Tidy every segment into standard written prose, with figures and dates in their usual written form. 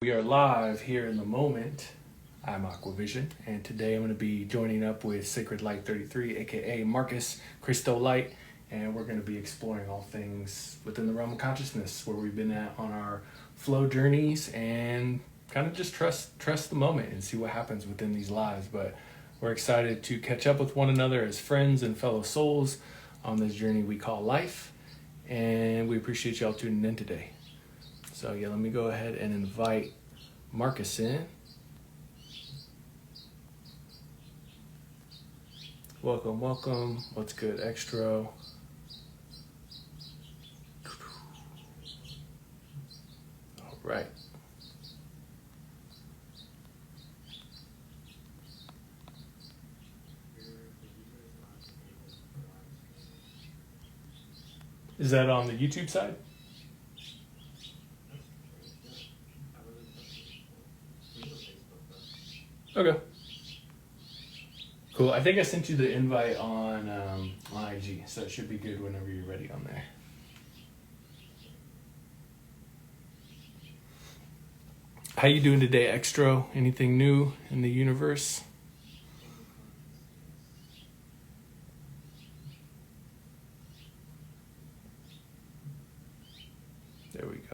We are live here in the moment. I'm Awkwavision, and today I'm going to be joining up with Sacred Light 33, aka Marcus Christolight, and we're going to be exploring all things within the realm of consciousness, where we've been at on our flow journeys, and kind of just trust the moment and see what happens within these lives. But we're excited to catch up with one another as friends and fellow souls on this journey we call life, and we appreciate y'all tuning in today. So yeah, let me go ahead and invite Marcus in. Welcome. What's good, Extra? All right. Is that on the YouTube side? Okay. Cool. I think I sent you the invite on IG, so it should be good whenever you're ready on there. How you doing today, Extra? Anything new in the universe? There we go.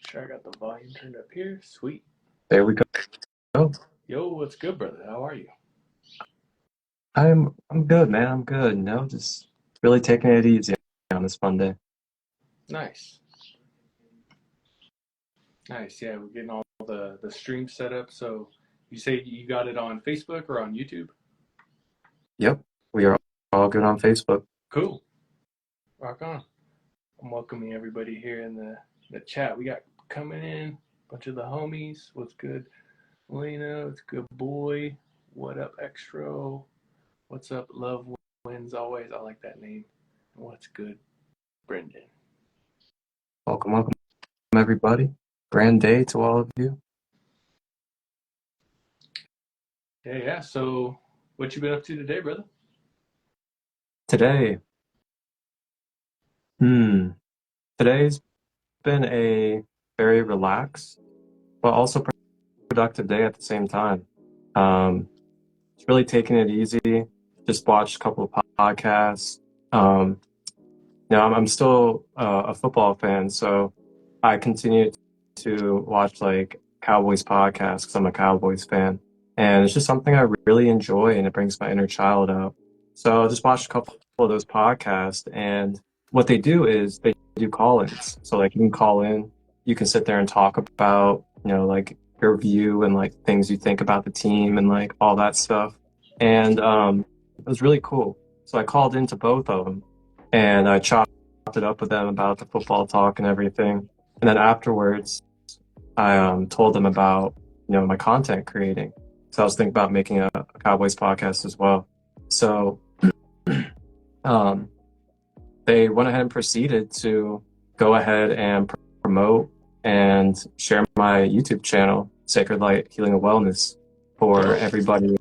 Sure, I got the volume turned up here. Sweet. There we go. Yo, what's good, brother? How are you? I'm good, man. I'm good. Just really taking it easy on this fun day. Nice. Yeah, we're getting all the stream set up. So you say you got it on Facebook or on YouTube? Yep, we are all good on Facebook. Cool. Rock on. I'm welcoming everybody here in the chat. We got coming in a bunch of the homies. What's good, Lena? What's good, boy? What up, Extra? What's up, Love Wins Always? I like that name. What's good, Brendan? Welcome, everybody. Grand day to all of you. Yeah. So, what you been up to today, brother? Today's been a very relaxed, but also productive day at the same time. It's really taking it easy. Just watched a couple of podcasts. I'm still a football fan, so I continue to watch like Cowboys podcasts because I'm a Cowboys fan, and it's just something I really enjoy, and it brings my inner child out. So I just watched a couple of those podcasts, and what they do is they do call-ins. So like you can call in, you can sit there and talk about like your view and like things you think about the team and like all that stuff, and it was really cool. So I called into both of them, and I chopped it up with them about the football talk and everything. And then afterwards, I told them about my content creating. So I was thinking about making a Cowboys podcast as well. So they went ahead and proceeded to go ahead and promote and share my YouTube channel, Sacred Light Healing and Wellness, for everybody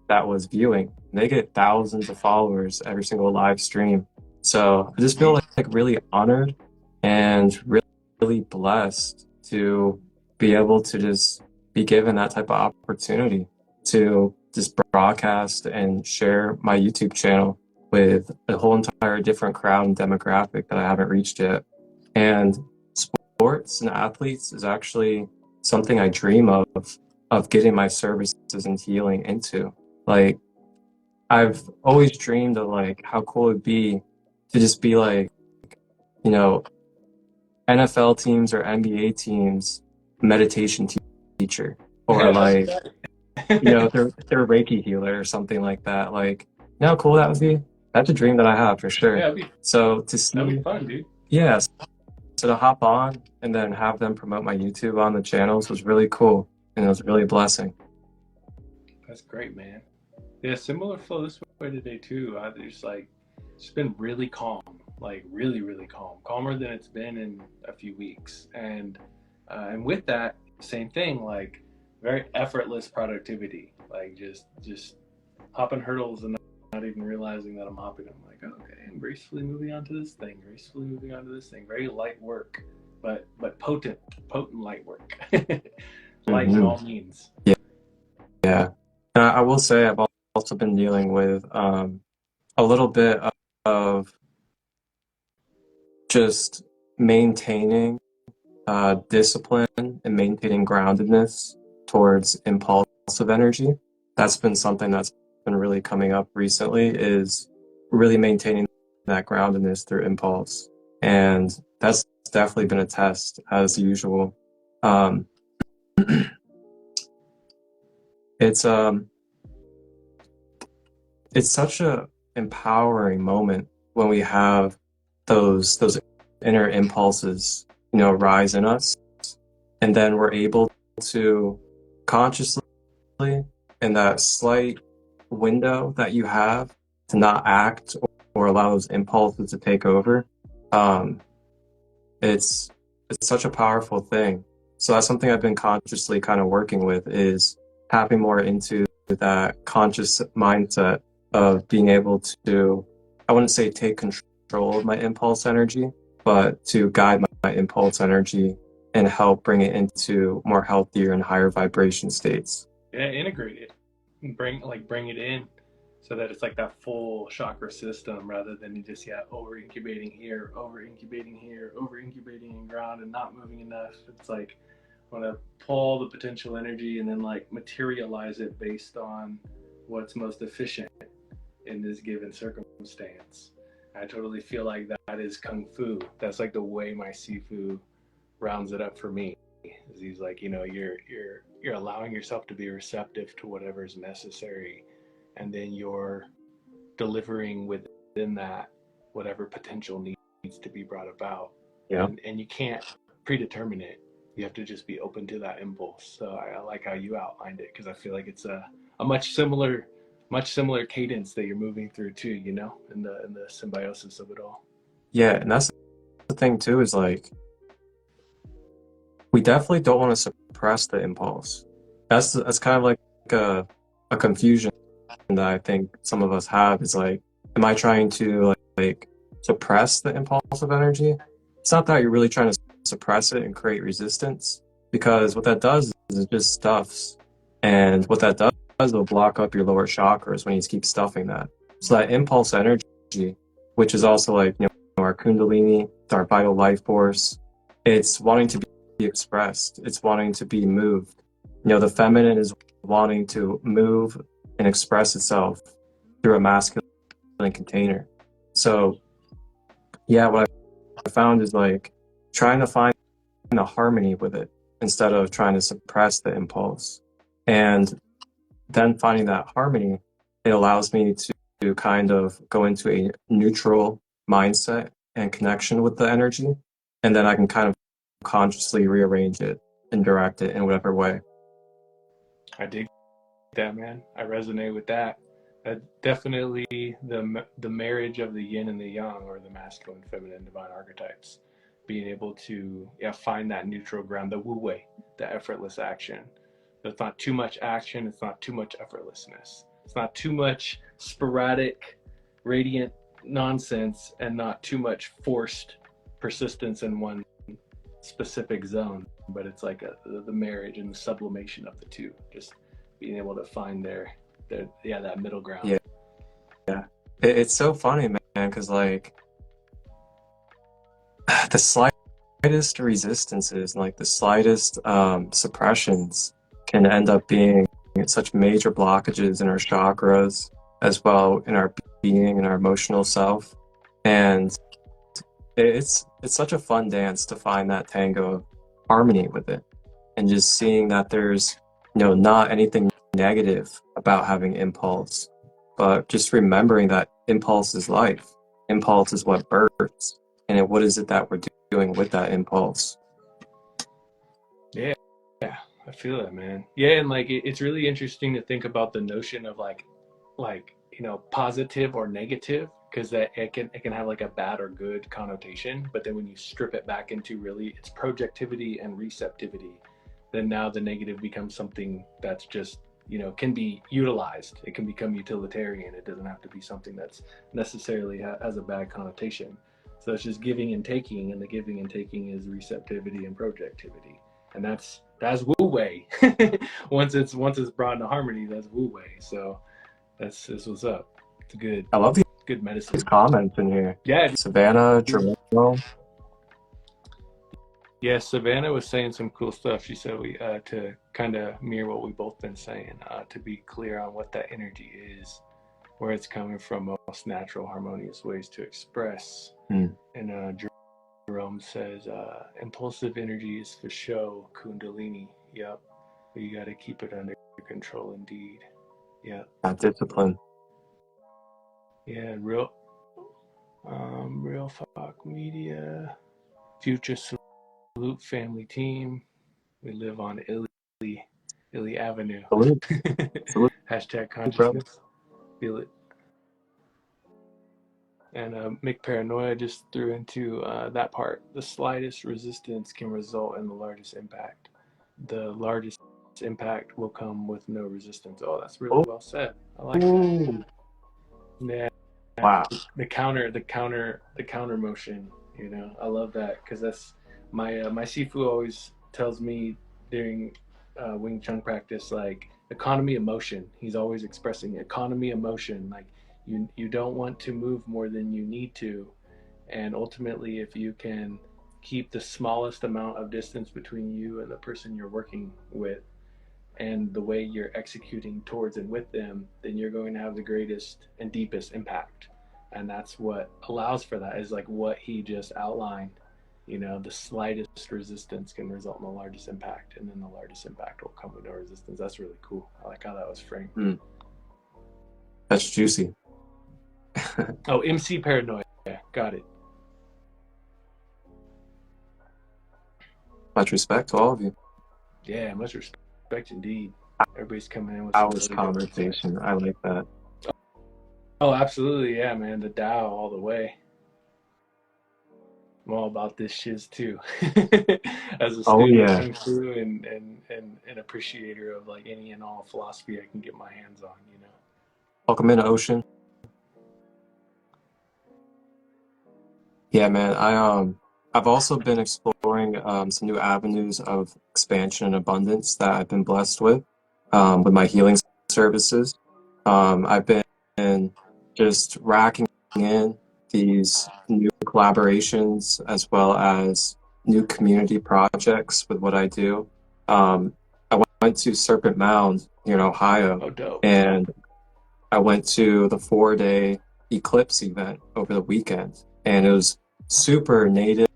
that was viewing. They get thousands of followers every single live stream. So I just feel like really honored and really blessed to be able to just be given that type of opportunity to just broadcast and share my YouTube channel with a whole entire different crowd and demographic that I haven't reached yet. And sports and athletes is actually something I dream of getting my services and healing into. Like, I've always dreamed of like how cool it'd be to just be like, NFL teams or NBA teams meditation teacher, or like, they're Reiki healer or something like that. Like, how cool that would be. That's a dream that I have for sure. Yeah, that'd be fun, dude. Yeah, so to hop on and then have them promote my YouTube on the channels was really cool, and it was really a blessing. That's great, man. Yeah, similar flow this way today too. I just like it's been really calm, like really, really calm, calmer than it's been in a few weeks. And with that, same thing, like very effortless productivity, like just hopping hurdles and not even realizing that I'm hopping. I'm like, oh, okay, I'm gracefully moving on to this thing, gracefully moving on to this thing. Very light work, but potent light work. Light in Hmm. all means. Yeah, yeah. And I will say I've also been dealing with a little bit of just maintaining discipline and maintaining groundedness towards impulsive energy. That's been something that's been really coming up recently, is really maintaining that groundedness through impulse. And that's definitely been a test as usual. Um, it's it's such a empowering moment when we have those inner impulses, rise in us, and then we're able to consciously, in that slight window that you have to not act or allow those impulses to take over. um, it's it's such a powerful thing. So that's something I've been consciously kind of working with, is tapping more into that conscious mindset of being able to, I wouldn't say take control of my impulse energy, but to guide my impulse energy and help bring it into more healthier and higher vibration states. Yeah, integrate it. Bring it in so that it's like that full chakra system rather than you just over incubating here, over incubating here, over incubating in ground and not moving enough. It's like I want to pull the potential energy and then like materialize it based on what's most efficient in this given circumstance. I totally feel like that is kung fu. That's like the way my sifu rounds it up for me. Is he's like, you're allowing yourself to be receptive to whatever is necessary, and then you're delivering within that whatever potential needs to be brought about. Yeah. And you can't predetermine it. You have to just be open to that impulse. So I like how you outlined it, because I feel like it's a much similar cadence that you're moving through too, in the symbiosis of it all. Yeah, and that's the thing too, is like we definitely don't want to suppress the impulse. That's kind of like a confusion that I think some of us have, is like, am I trying to like suppress the impulsive energy? It's not that you're really trying to suppress it and create resistance, because what that does is it just stuffs. And what that does is it'll block up your lower chakras when you keep stuffing that. So that impulse energy, which is also like, our kundalini, our vital life force, it's wanting to be expressed. It's wanting to be moved. The feminine is wanting to move and express itself through a masculine container. So yeah, what I found is like trying to find a harmony with it instead of trying to suppress the impulse. And then finding that harmony, it allows me to kind of go into a neutral mindset and connection with the energy. And then I can kind of consciously rearrange it and direct it in whatever way. I dig that, man. I resonate with that. Definitely the marriage of the yin and the yang, or the masculine, feminine, divine archetypes. Being able to find that neutral ground, the wu wei, the effortless action. It's not too much action. It's not too much effortlessness. It's not too much sporadic, radiant nonsense, and not too much forced persistence in one specific zone. But it's like the marriage and the sublimation of the two. Just being able to find that middle ground. Yeah, yeah. It's so funny, man, because like the slightest resistances and like the slightest suppressions can end up being such major blockages in our chakras, as well in our being and our emotional self. And it's such a fun dance to find that tango of harmony with it, and just seeing that there's not anything negative about having impulse, but just remembering that impulse is life. Impulse is what births, and what is it that we're doing with that impulse? Yeah, yeah, I feel that, man. Yeah, and like it's really interesting to think about the notion of like like, positive or negative, because that it can have like a bad or good connotation. But then when you strip it back into really its projectivity and receptivity, then now the negative becomes something that's just, can be utilized. It can become utilitarian. It doesn't have to be something that's necessarily has a bad connotation. So it's just giving and taking, and the giving and taking is receptivity and projectivity, and that's Wu Wei. once it's brought into harmony, that's Wu Wei. So that's what's up. It's a I love good medicine. these comments in here. Yeah, Savannah, Jerome. yeah. Savannah was saying some cool stuff. She said we to kind of mirror what we both been saying. To be clear on what that energy is, where it's coming from, most natural, harmonious ways to express. And Jerome says, impulsive energy is for show, Kundalini. Yep. But you got to keep it under control, indeed. Yep. That discipline. Yeah, real Fuck Media, Future Salute Family Team. We live on Illy Avenue. Salute. Salute, Hashtag brother. consciousness. Feel it. And Mick Paranoia just threw into that part. The slightest resistance can result in the largest impact. The largest impact will come with no resistance. Oh, that's really well said. I like that. Yeah. Wow. The counter motion. I love that, because that's my Sifu always tells me during Wing Chun practice, like, economy of motion. He's always expressing economy of motion, like you don't want to move more than you need to, and ultimately, if you can keep the smallest amount of distance between you and the person you're working with, and the way you're executing towards and with them, then you're going to have the greatest and deepest impact. And that's what allows for that, is like what he just outlined. The slightest resistance can result in the largest impact, and then the largest impact will come with no resistance. That's really cool. I like how that was framed. That's juicy. Oh, MC Paranoia. Yeah, got it. Much respect to all of you. Yeah, much respect indeed. Everybody's coming in with Hours conversation. I like that. Oh, absolutely. Yeah, man. The Tao all the way. I'm all about this shiz too. As a student of Kung Fu and appreciator of like any and all philosophy I can get my hands on, Welcome in, Ocean. Yeah, man. I've also been exploring some new avenues of expansion and abundance that I've been blessed with my healing services. I've been just racking in these new collaborations as well as new community projects with what I do. I went to Serpent Mound here in Ohio. Oh, dope. And I went to the 4-day eclipse event over the weekend, and it was super native,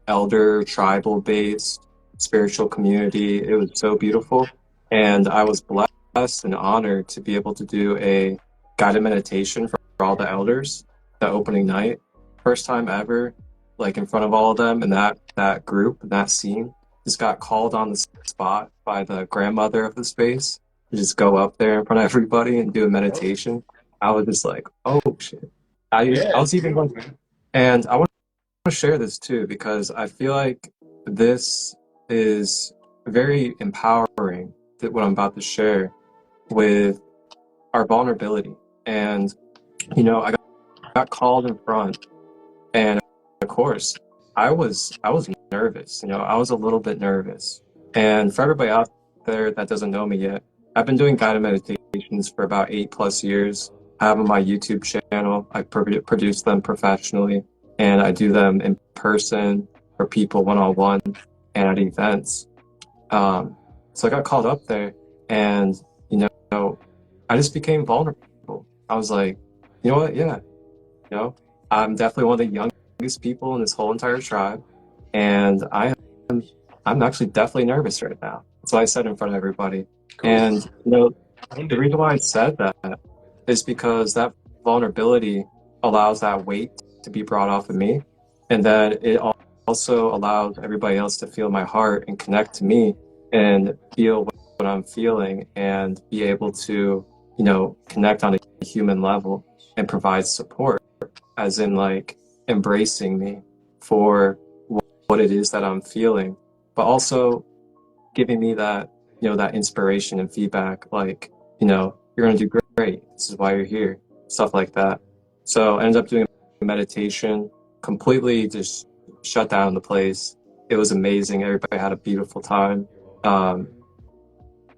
elder, tribal based, spiritual community. It was so beautiful. And I was blessed and honored to be able to do a guided meditation for all the elders that opening night. First time ever, like in front of all of them, and that group, that scene, just got called on the spot by the grandmother of the space to just go up there in front of everybody and do a meditation. I was just like, oh shit. I was even like, and I want to share this too, because I feel like this is very empowering, that what I'm about to share, with our vulnerability. And I got called in front, and of course I was nervous. I was a little bit nervous. And for everybody out there that doesn't know me yet, I've been doing guided meditations for about 8+ years. I have on my YouTube channel. I produce them professionally, and I do them in person for people one-on-one and at events. So I got called up there, and I just became vulnerable. I was like, you know what? Yeah, I'm definitely one of the youngest people in this whole entire tribe, and I'm actually definitely nervous right now. That's what I said in front of everybody. Cool. And the reason why I said that is because that vulnerability allows that weight to be brought off of me, and that it also allows everybody else to feel my heart and connect to me and feel what I'm feeling, and be able to connect on a human level and provide support, as in like embracing me for what it is that I'm feeling, but also giving me that, that inspiration and feedback, like, you're going to do great. This is why you're here, stuff like that. So I ended up doing a meditation, completely just shut down the place. It was amazing. Everybody had a beautiful time. I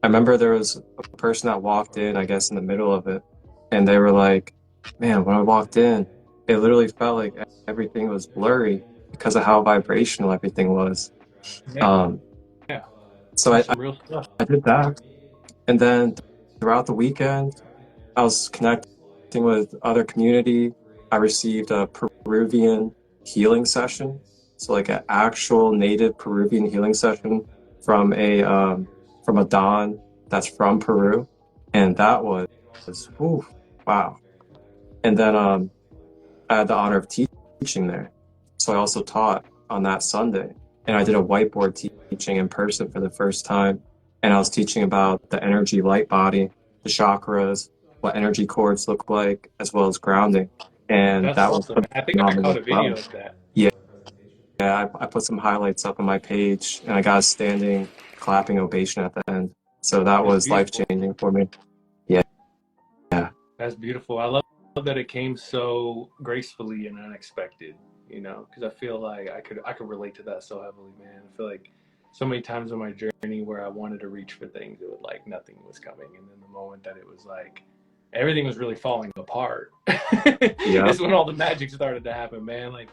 remember there was a person that walked in, I guess, in the middle of it, and they were like, man, when I walked in, it literally felt like everything was blurry because of how vibrational everything was. Yeah, Um, yeah, so that's some real stuff. I did that. And then throughout the weekend, I was connecting with other community. I received a Peruvian healing session. So like an actual native Peruvian healing session from a Don that's from Peru. And that was, ooh, wow. And then I had the honor of teaching there. So I also taught on that Sunday. And I did a whiteboard teaching in person for the first time. And I was teaching about the energy light body, the chakras, what energy cords look like, as well as grounding. And That's that was awesome. I think I phenomenal caught as a video well. of that. Yeah, I put some highlights up on my page, and I got a standing clapping ovation at the end. So that It's was beautiful. life-changing for me. Yeah, yeah, That's beautiful. I love that it came so gracefully and unexpected, because I feel like I could relate to that so heavily, man. I feel like so many times on my journey where I wanted to reach for things, it would like nothing was coming. And then the moment that it was like everything was really falling apart yeah. is when all the magic started to happen, man. Like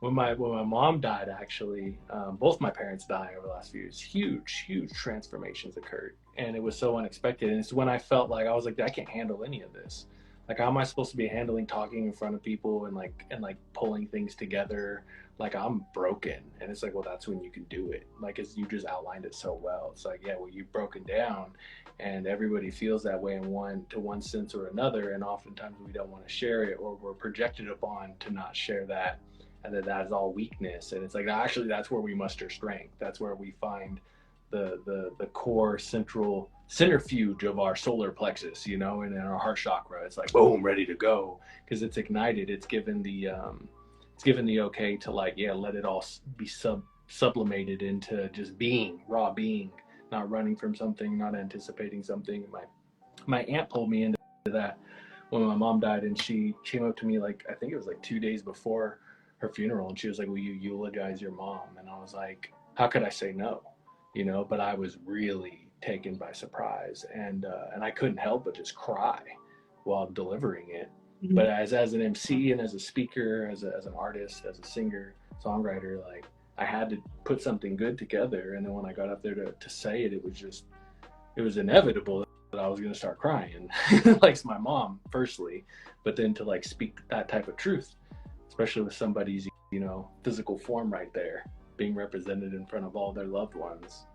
when my mom died, actually, both my parents dying over the last few years, huge transformations occurred, and it was so unexpected. And it's when I felt like I was like, I can't handle any of this. Like, how am I supposed to be handling talking in front of people and pulling things together? Like, I'm broken. And it's like, well, that's when you can do it. Like, as you just outlined it so well. It's like, yeah, well, you've broken down, and everybody feels that way in one sense or another. And oftentimes we don't want to share it, or we're projected upon to not share that, and that is all weakness. And it's like, actually, that's where we muster strength. That's where we find the core centrifuge of our solar plexus, and in our heart chakra. It's like boom, ready to go, because it's ignited. It's given the okay to, like, yeah, let it all be sublimated into just being, raw being, not running from something, not anticipating something. My aunt pulled me into that when my mom died, and she came up to me, like, I think it was like 2 days before her funeral, and she was like, will you eulogize your mom? And I was like, how could I say no? But I was really taken by surprise, and I couldn't help but just cry while delivering it. Mm-hmm. But as an MC and as a speaker, as an artist, as a singer, songwriter, like, I had to put something good together. And then when I got up there to say it, it was inevitable that I was going to start crying. Like, it's my mom, firstly, but then to, like, speak that type of truth, especially with somebody's, physical form right there being represented in front of all their loved ones,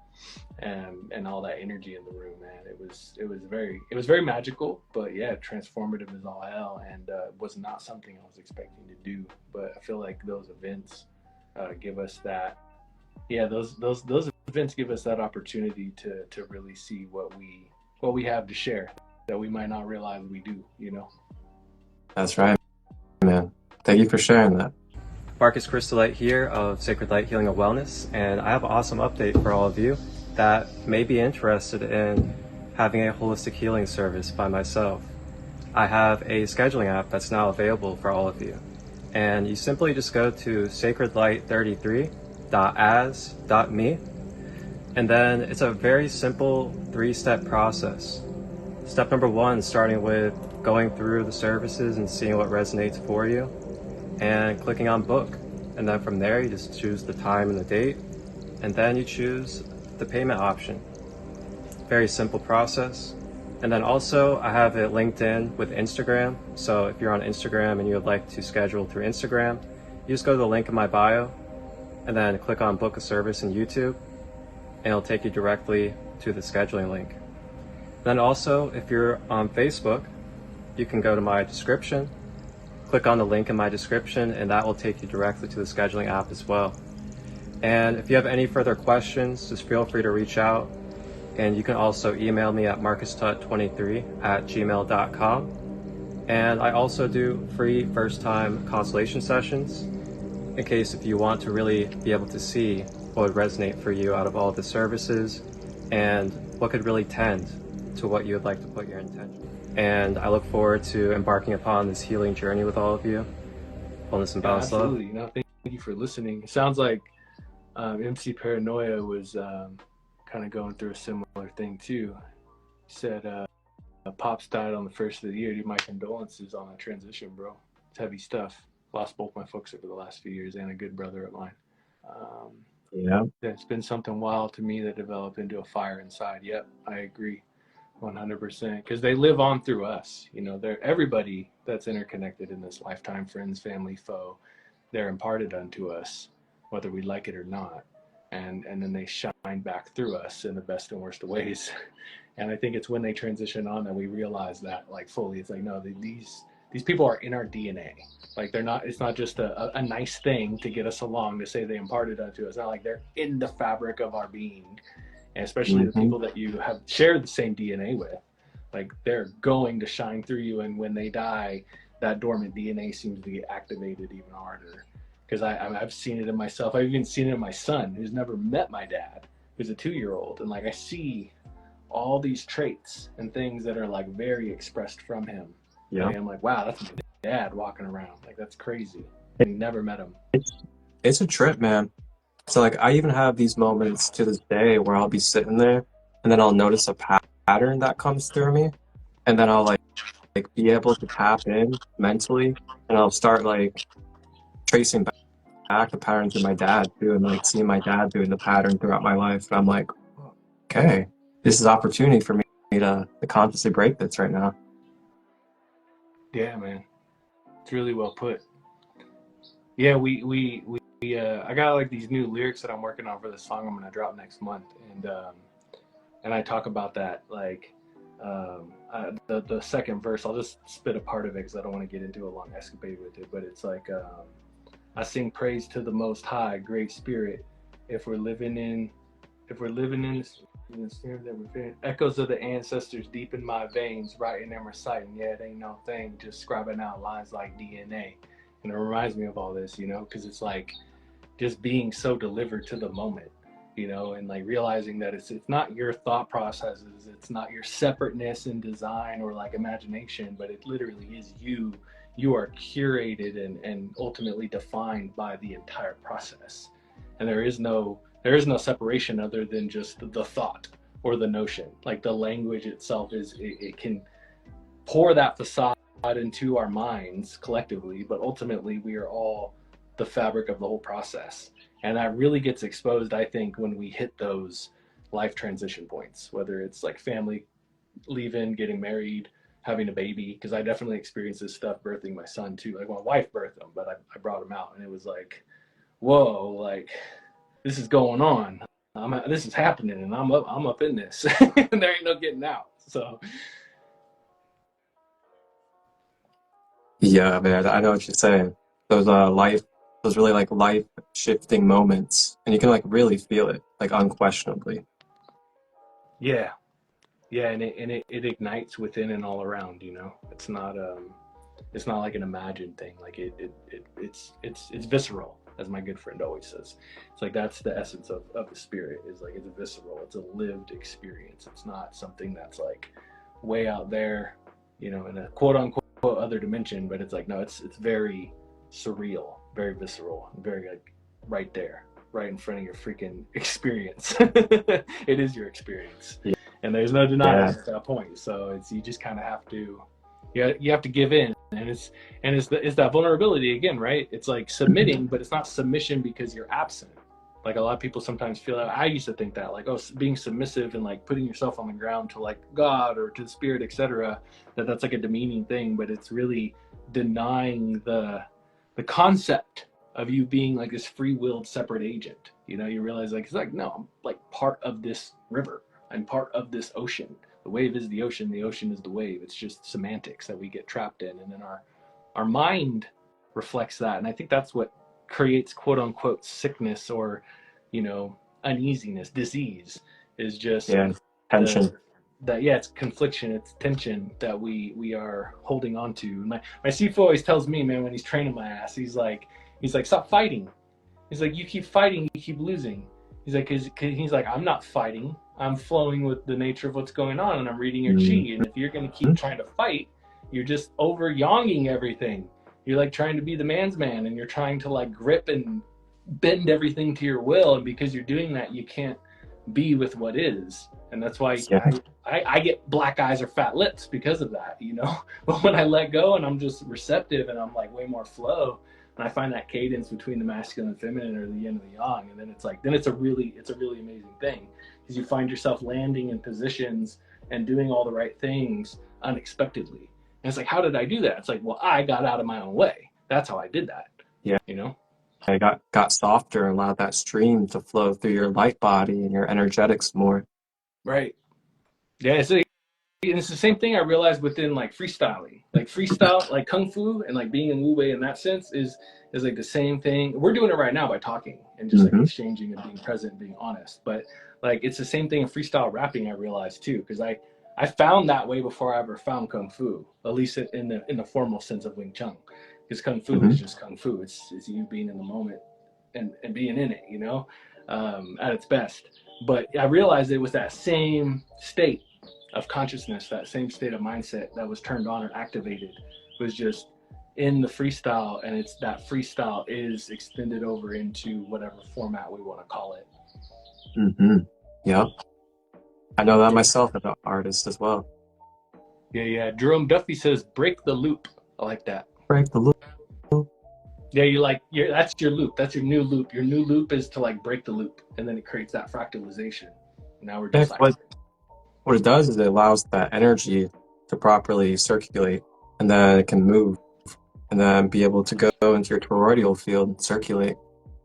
and all that energy in the room, man. It was very magical, but yeah, transformative as all hell, and was not something I was expecting to do. But I feel like those events give us that. Yeah, those events give us that opportunity to really see what we have to share that we might not realize we do. That's right, man. Thank you for sharing that. Marcus Christolight here of Sacred Light Healing and Wellness, and I have an awesome update for all of you that may be interested in having a holistic healing service by myself. I have a scheduling app that's now available for all of you, and you simply just go to sacredlight33.as.me, and then it's a very simple 3-step process. Step number 1, starting with going through the services and seeing what resonates for you, and clicking on book. And then from there, you just choose the time and the date, and then you choose the payment option. Very simple process. And then also, I have it linked in with Instagram. So if you're on Instagram and you would like to schedule through Instagram, you just go to the link in my bio and then click on book a service in YouTube, and it'll take you directly to the scheduling link. Then also, if you're on Facebook, you can go to my description, click on the link in my description, and that will take you directly to the scheduling app as well. And if you have any further questions, just feel free to reach out. And you can also email me at marcustut23@gmail.com. And I also do free first-time constellation sessions in case if you want to really be able to see what would resonate for you out of all the services and what could really tend to what you would like to put your intention. And I look forward to embarking upon this healing journey with all of you. Wholeness and balanced love. Absolutely. Thank you for listening. It sounds like MC Paranoia was kind of going through a similar thing too. He said Pops died on the first of the year. Dude, my condolences on the transition, bro. It's heavy stuff. Lost both my folks over the last few years and a good brother of mine. Yeah. It's been something wild to me that developed into a fire inside. Yep, I agree 100%. Because they live on through us. You know, they're everybody that's interconnected in this lifetime, friends, family, foe, they're imparted unto us, whether we like it or not. And then they shine back through us in the best and worst of ways. And I think it's when they transition on that we realize that, like, fully. It's like, no, these people are in our DNA. Like, they're not, it's not just a nice thing to get us along to say they imparted unto us. It's not like they're in the fabric of our being. And especially the people that you have shared the same DNA with, like, they're going to shine through you. And when they die, that dormant DNA seems to get activated even harder. Because I've seen it in myself. I've even seen it in my son, who's never met my dad, who's a 2-year-old. And, like, I see all these traits and things that are, like, very expressed from him. Yeah. And I'm like, wow, that's my dad walking around. Like, that's crazy. And never met him. It's a trip, man. So, like, I even have these moments to this day where I'll be sitting there and then I'll notice a pattern that comes through me. And then I'll, like be able to tap in mentally, and I'll start, like, tracing back the pattern through my dad too, and, like, seeing my dad doing the pattern throughout my life. And I'm like, okay, this is opportunity for me to consciously break this right now. Yeah, man, it's really well put. Yeah, I got, like, these new lyrics that I'm working on for the song I'm gonna drop next month, and I talk about that, like, the second verse. I'll just spit a part of it because I don't want to get into a long escapade with it, but it's like, I sing praise to the Most High, Great Spirit. If we're living in the spirit that we're feeling, echoes of the ancestors deep in my veins, writing and reciting. Yeah, it ain't no thing, just scribing out lines like DNA. And it reminds me of all this, you know, because it's like just being so delivered to the moment, you know, and, like, realizing that it's not your thought processes, it's not your separateness in design or, like, imagination, but it literally is you. You are curated and ultimately defined by the entire process. And there is no separation other than just the thought or the notion. Like, the language itself it can pour that facade into our minds collectively, but ultimately we are all the fabric of the whole process. And that really gets exposed, I think, when we hit those life transition points, whether it's, like, family leaving, getting married, having a baby, because I definitely experienced this stuff birthing my son too. Like, my wife birthed him, but I brought him out, and it was like, whoa, like, this is going on. This is happening, and I'm up in this, and there ain't no getting out. So. Yeah, man, I know what you're saying. Those really, like, life shifting moments, and you can, like, really feel it, like, unquestionably. Yeah, and it ignites within and all around. You know, it's not like an imagined thing. Like, it's visceral, as my good friend always says. It's like that's the essence of the spirit. Is like, it's visceral. It's a lived experience. It's not something that's, like, way out there, you know, in a quote unquote other dimension, but it's like, no, it's very surreal, very visceral, very, like, right there, right in front of your freaking experience. It is your experience. Yeah. And there's no denying at that point. So you just kind of have to, you have to give in, and it's that vulnerability again, right? It's like submitting, but it's not submission because you're absent. Like, a lot of people sometimes feel that. I used to think that, like, oh, being submissive and, like, putting yourself on the ground to, like, God or to the spirit, etc., that's like a demeaning thing, but it's really denying the concept of you being, like, this free-willed separate agent. You know, you realize, like, it's like, no, I'm, like, part of this river. I'm part of this ocean. The wave is the ocean is the wave. It's just semantics that we get trapped in, and then our mind reflects that. And I think that's what creates quote unquote sickness or, you know, uneasiness, disease, is just Tension. Yeah, it's confliction, it's tension that we are holding on to. My Sifu always tells me, man, when he's training my ass, he's like stop fighting. He's like, you keep fighting, you keep losing. He's like, cause he's like, I'm not fighting. I'm flowing with the nature of what's going on, and I'm reading your chi. And if you're gonna keep trying to fight, you're just over yonging everything. You're like trying to be the man's man, and you're trying to like grip and bend everything to your will. And because you're doing that, you can't be with what is. And that's why I get black eyes or fat lips because of that, you know. But when I let go and I'm just receptive and I'm like way more flow, and I find that cadence between the masculine and feminine, or the yin and the yang, and then it's a really amazing thing, because you find yourself landing in positions and doing all the right things unexpectedly. And it's like, how did I do that? It's like, well, I got out of my own way. That's how I did that. Yeah. You know? I got softer and allowed that stream to flow through your light body and your energetics more. Right. Yeah, it's the same thing I realized within like freestyling. Like freestyle, like kung fu and like being in Wu Wei in that sense is like the same thing. We're doing it right now by talking and just like exchanging and being present and being honest. But like it's the same thing in freestyle rapping, I realized too, because I found that way before I ever found kung fu, at least in the formal sense of Wing Chun. Because kung fu is just kung fu. It's you being in the moment and being in it, you know, at its best. But I realized it was that same state of consciousness, that same state of mindset that was turned on or activated, was just in the freestyle, and it's that freestyle is extended over into whatever format we want to call it. Yep. I know that myself as an artist as well. Yeah. Jerome Duffy says, break the loop. I like that. Break the loop. Yeah, that's your loop. That's your new loop. Your new loop is to like break the loop, and then it creates that fractalization. Now we're just what it does is it allows that energy to properly circulate, and then it can move, and then be able to go into your toroidal field and circulate.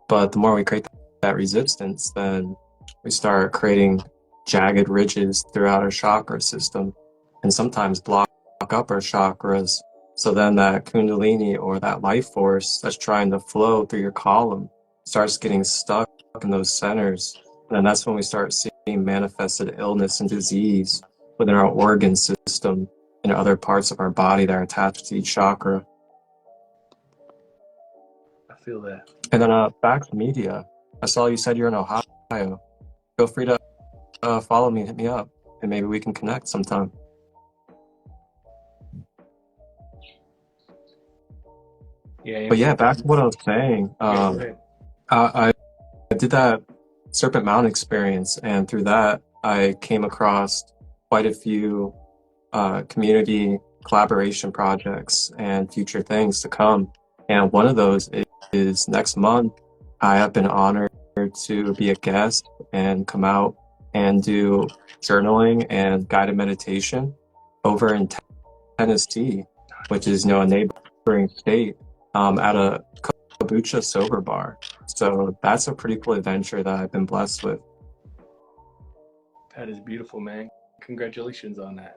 But the more we create that resistance, then we start creating jagged ridges throughout our chakra system, and sometimes block up our chakras. So then that kundalini, or that life force that's trying to flow through your column, starts getting stuck in those centers. And then that's when we start seeing manifested illness and disease within our organ system and other parts of our body that are attached to each chakra. I feel that. And then back to media. I saw you said you're in Ohio. Feel free to follow me, hit me up, and maybe we can connect sometime. Yeah. But yeah, back to what I was saying. I did that Serpent Mountain experience, and through that, I came across quite a few community collaboration projects and future things to come. And one of those is next month. I have been honored to be a guest and come out and do journaling and guided meditation over in Tennessee, which is, a neighboring state, at a kombucha sober bar. So that's a pretty cool adventure that I've been blessed with. That is beautiful, man. Congratulations on that.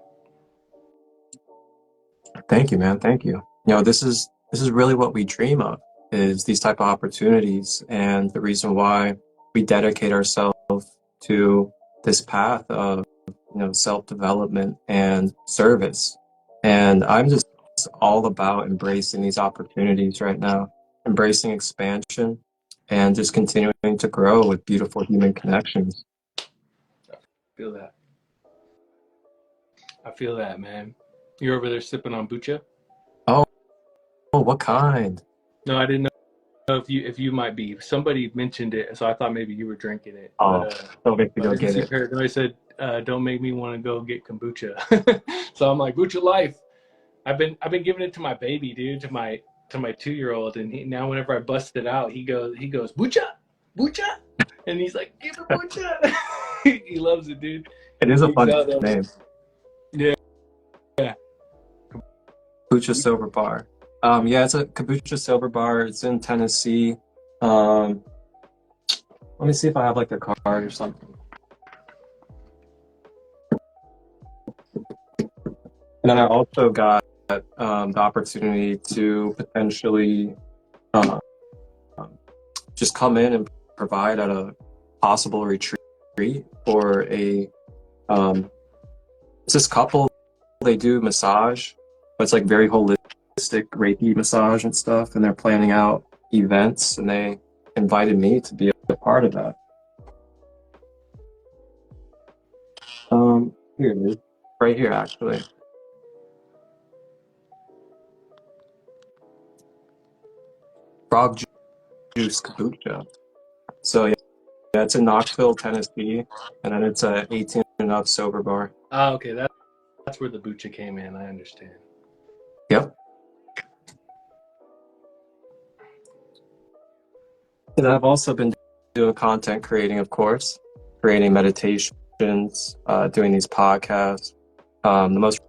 Thank you, man. Thank you. This is really what we dream of, is these type of opportunities, and the reason why we dedicate ourselves to this path of self-development and service. And I'm just all about embracing these opportunities right now, embracing expansion, and just continuing to grow with beautiful human connections. I feel that, man. You're over there sipping on bucha? Oh, what kind? No, I didn't know if you might be. Somebody mentioned it, so I thought maybe you were drinking it. Oh, don't make me go get it. I said, don't make me want to go get kombucha. So I'm like, Bucha Life. I've been giving it to my baby, dude, to my 2-year-old, and now whenever I bust it out, he goes Bucha, and he's like, give it Bucha. He loves it, dude. It is a fun name. Yeah. Kombucha Sober Bar. Yeah, it's a kombucha sober bar. It's in Tennessee. Let me see if I have like a card or something. And then I also got the opportunity to potentially just come in and provide at a possible retreat for a It's this couple, they do massage, but it's like very holistic Reiki massage and stuff, and they're planning out events, and they invited me to be a part of that. Here it is, right here actually. Frog Juice Kombucha. So yeah, it's in Knoxville, Tennessee, and then it's a 18 and up sober bar. Oh, okay, that's where the bucha came in. I understand. Yep. And I've also been doing content creating, of course, creating meditations, doing these podcasts. The most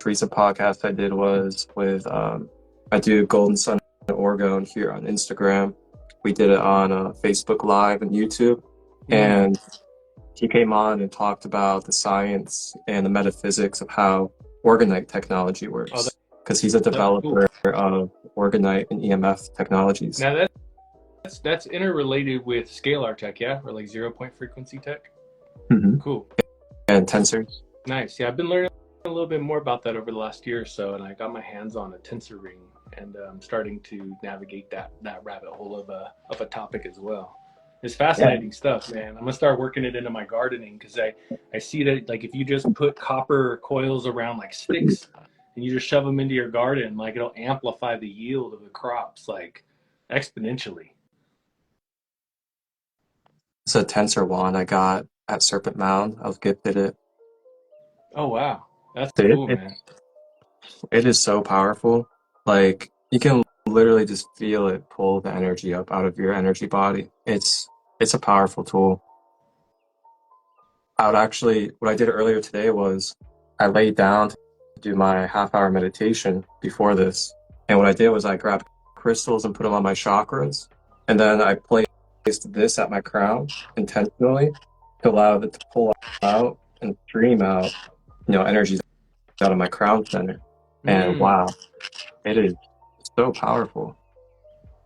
recent podcast I did was with, I do Golden Sun Orgone here on Instagram. We did it on Facebook Live and YouTube. And he came on and talked about the science and the metaphysics of how orgonite technology works. Because he's a developer of orgonite and EMF technologies. Now that's interrelated with scalar tech, yeah? Or like 0-point frequency tech? Mm-hmm. Cool. And tensors. Nice. Yeah, I've been learning a little bit more about that over the last year or so, and I got my hands on a tensor ring, and I'm starting to navigate that rabbit hole of a topic as well. It's fascinating stuff, man. I'm gonna start working it into my gardening because I see that, like, if you just put copper coils around like sticks and you just shove them into your garden, like, it'll amplify the yield of the crops like exponentially. It's a tensor wand I got at Serpent Mound. I was gifted it. Oh wow, that's cool, man. It is so powerful. Like, you can literally just feel it pull the energy up out of your energy body. It's a powerful tool. What I did earlier today was I laid down to do my half-hour meditation before this. And what I did was I grabbed crystals and put them on my chakras. And then I placed this at my crown intentionally to allow it to pull out and stream out, energies out of my crown center. And wow, it is so powerful.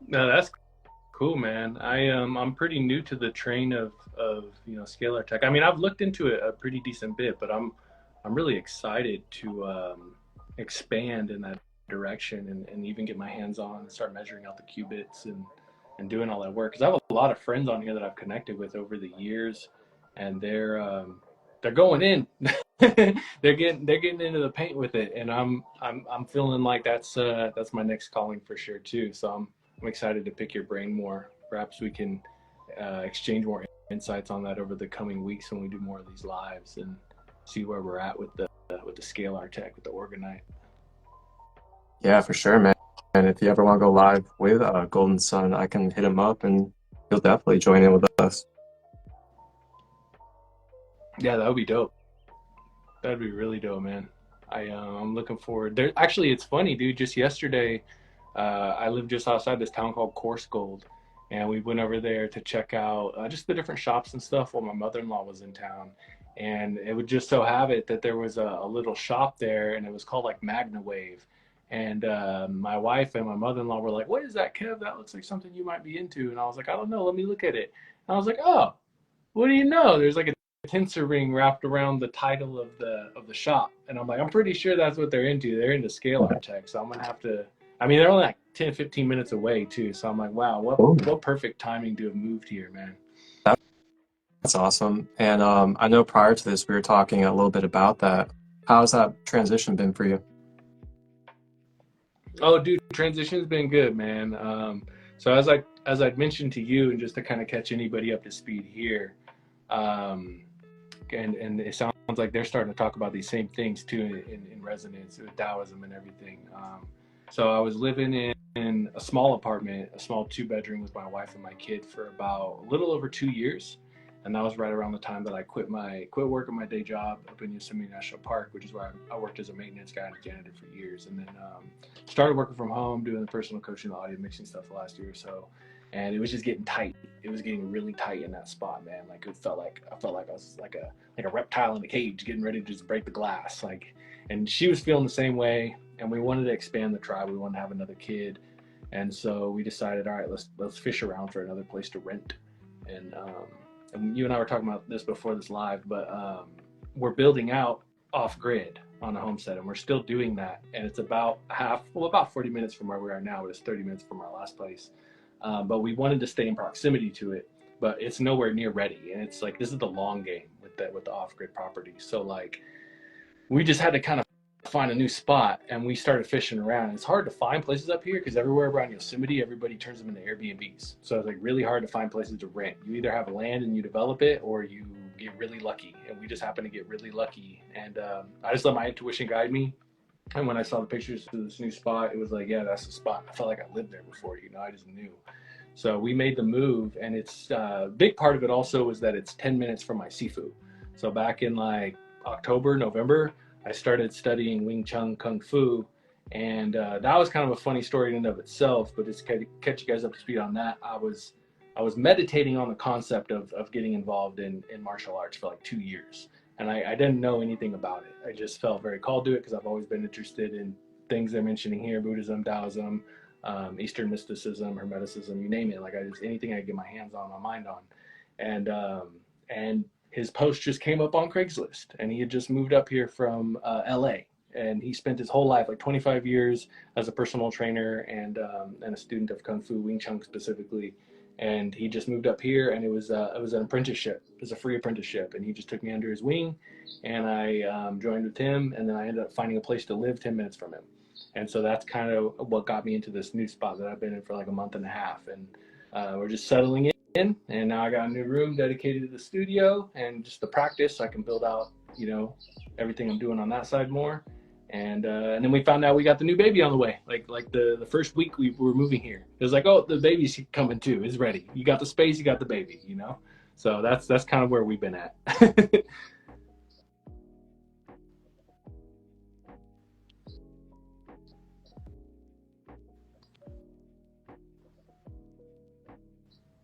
No, that's cool, man. I'm pretty new to the train of scalar tech. I mean, I've looked into it a pretty decent bit, but I'm really excited to expand in that direction and even get my hands on and start measuring out the qubits and doing all that work. Because I have a lot of friends on here that I've connected with over the years, and they're going in. they're getting into the paint with it, and I'm feeling like that's my next calling for sure too. So I'm excited to pick your brain more. Perhaps we can exchange more insights on that over the coming weeks when we do more of these lives and see where we're at with the scalar tech, with the orgonite. Yeah, for sure, man. And if you ever want to go live with Golden Sun, I can hit him up and he'll definitely join in with us. Yeah, that would be dope. That'd be really dope, man. I'm looking forward. There, actually, it's funny, dude. Just yesterday, I live just outside this town called Coarse Gold, and we went over there to check out just the different shops and stuff while my mother-in-law was in town. And it would just so have it that there was a little shop there, and it was called like Magna Wave. And my wife and my mother-in-law were like, "What is that, Kev? That looks like something you might be into." And I was like, "I don't know. Let me look at it." And I was like, "Oh, what do you know? There's like a tensor ring wrapped around the title of the shop." And I'm like, I'm pretty sure that's what they're into. They're into scalar tech. So I'm gonna have to. I mean, they're only like 10-15 minutes away too. So I'm like, wow, what perfect timing to have moved here, man. That's awesome. And I know prior to this we were talking a little bit about that. How's that transition been for you? Oh, dude, transition's been good, man. So as I'd mentioned to you, and just to kind of catch anybody up to speed here, and it sounds like they're starting to talk about these same things too in resonance with Taoism and everything. So I was living in a small apartment, a small 2-bedroom with my wife and my kid for about a little over 2 years. And that was right around the time that I quit working my day job up in Yosemite National Park, which is where I worked as a maintenance guy and a janitor for years. And then started working from home, doing the personal coaching, the audio mixing stuff the last year or so. And it was just getting tight. It was getting really tight in that spot, man. Like I felt like I was like a reptile in a cage, getting ready to just break the glass. And she was feeling the same way. And we wanted to expand the tribe. We wanted to have another kid. And so we decided, all right, let's fish around for another place to rent. And you and I were talking about this before this live, but we're building out off grid on a homestead, and we're still doing that. And it's about about 40 minutes from where we are now, but it's 30 minutes from our last place. But we wanted to stay in proximity to it, but it's nowhere near ready. And it's like, this is the long game with the off grid property. So like, we just had to kind of find a new spot, and we started fishing around. And it's hard to find places up here because everywhere around Yosemite, everybody turns them into Airbnbs. So it's like really hard to find places to rent. You either have land and you develop it, or you get really lucky. And we just happened to get really lucky. And I just let my intuition guide me. And when I saw the pictures of this new spot, it was like, yeah, that's the spot. I felt like I lived there before, I just knew. So we made the move, and it's a big part of it also is that it's 10 minutes from my sifu. So back in like October, November, I started studying Wing Chun Kung Fu, and that was kind of a funny story in and of itself. But just to catch you guys up to speed on that, I was meditating on the concept of getting involved in martial arts for like 2 years, and I didn't know anything about it. I just felt very called to it because I've always been interested in things they're mentioning here: Buddhism, Taoism, Eastern mysticism, Hermeticism, you name it. Like anything I get my hands on, my mind on, and his post just came up on Craigslist, and he had just moved up here from LA, and he spent his whole life, like 25 years, as a personal trainer and a student of Kung Fu, Wing Chun specifically. And he just moved up here, and it was an apprenticeship. It was a free apprenticeship, and he just took me under his wing, and I joined with him, and then I ended up finding a place to live 10 minutes from him. And so that's kind of what got me into this new spot that I've been in for like a month and a half, and we're just settling in, and now I got a new room dedicated to the studio and just the practice, so I can build out, everything I'm doing on that side more. And then we found out we got the new baby on the way. Like the first week we were moving here, it was like, oh, the baby's coming too. It's ready. You got the space, you got the baby. So that's kind of where we've been at.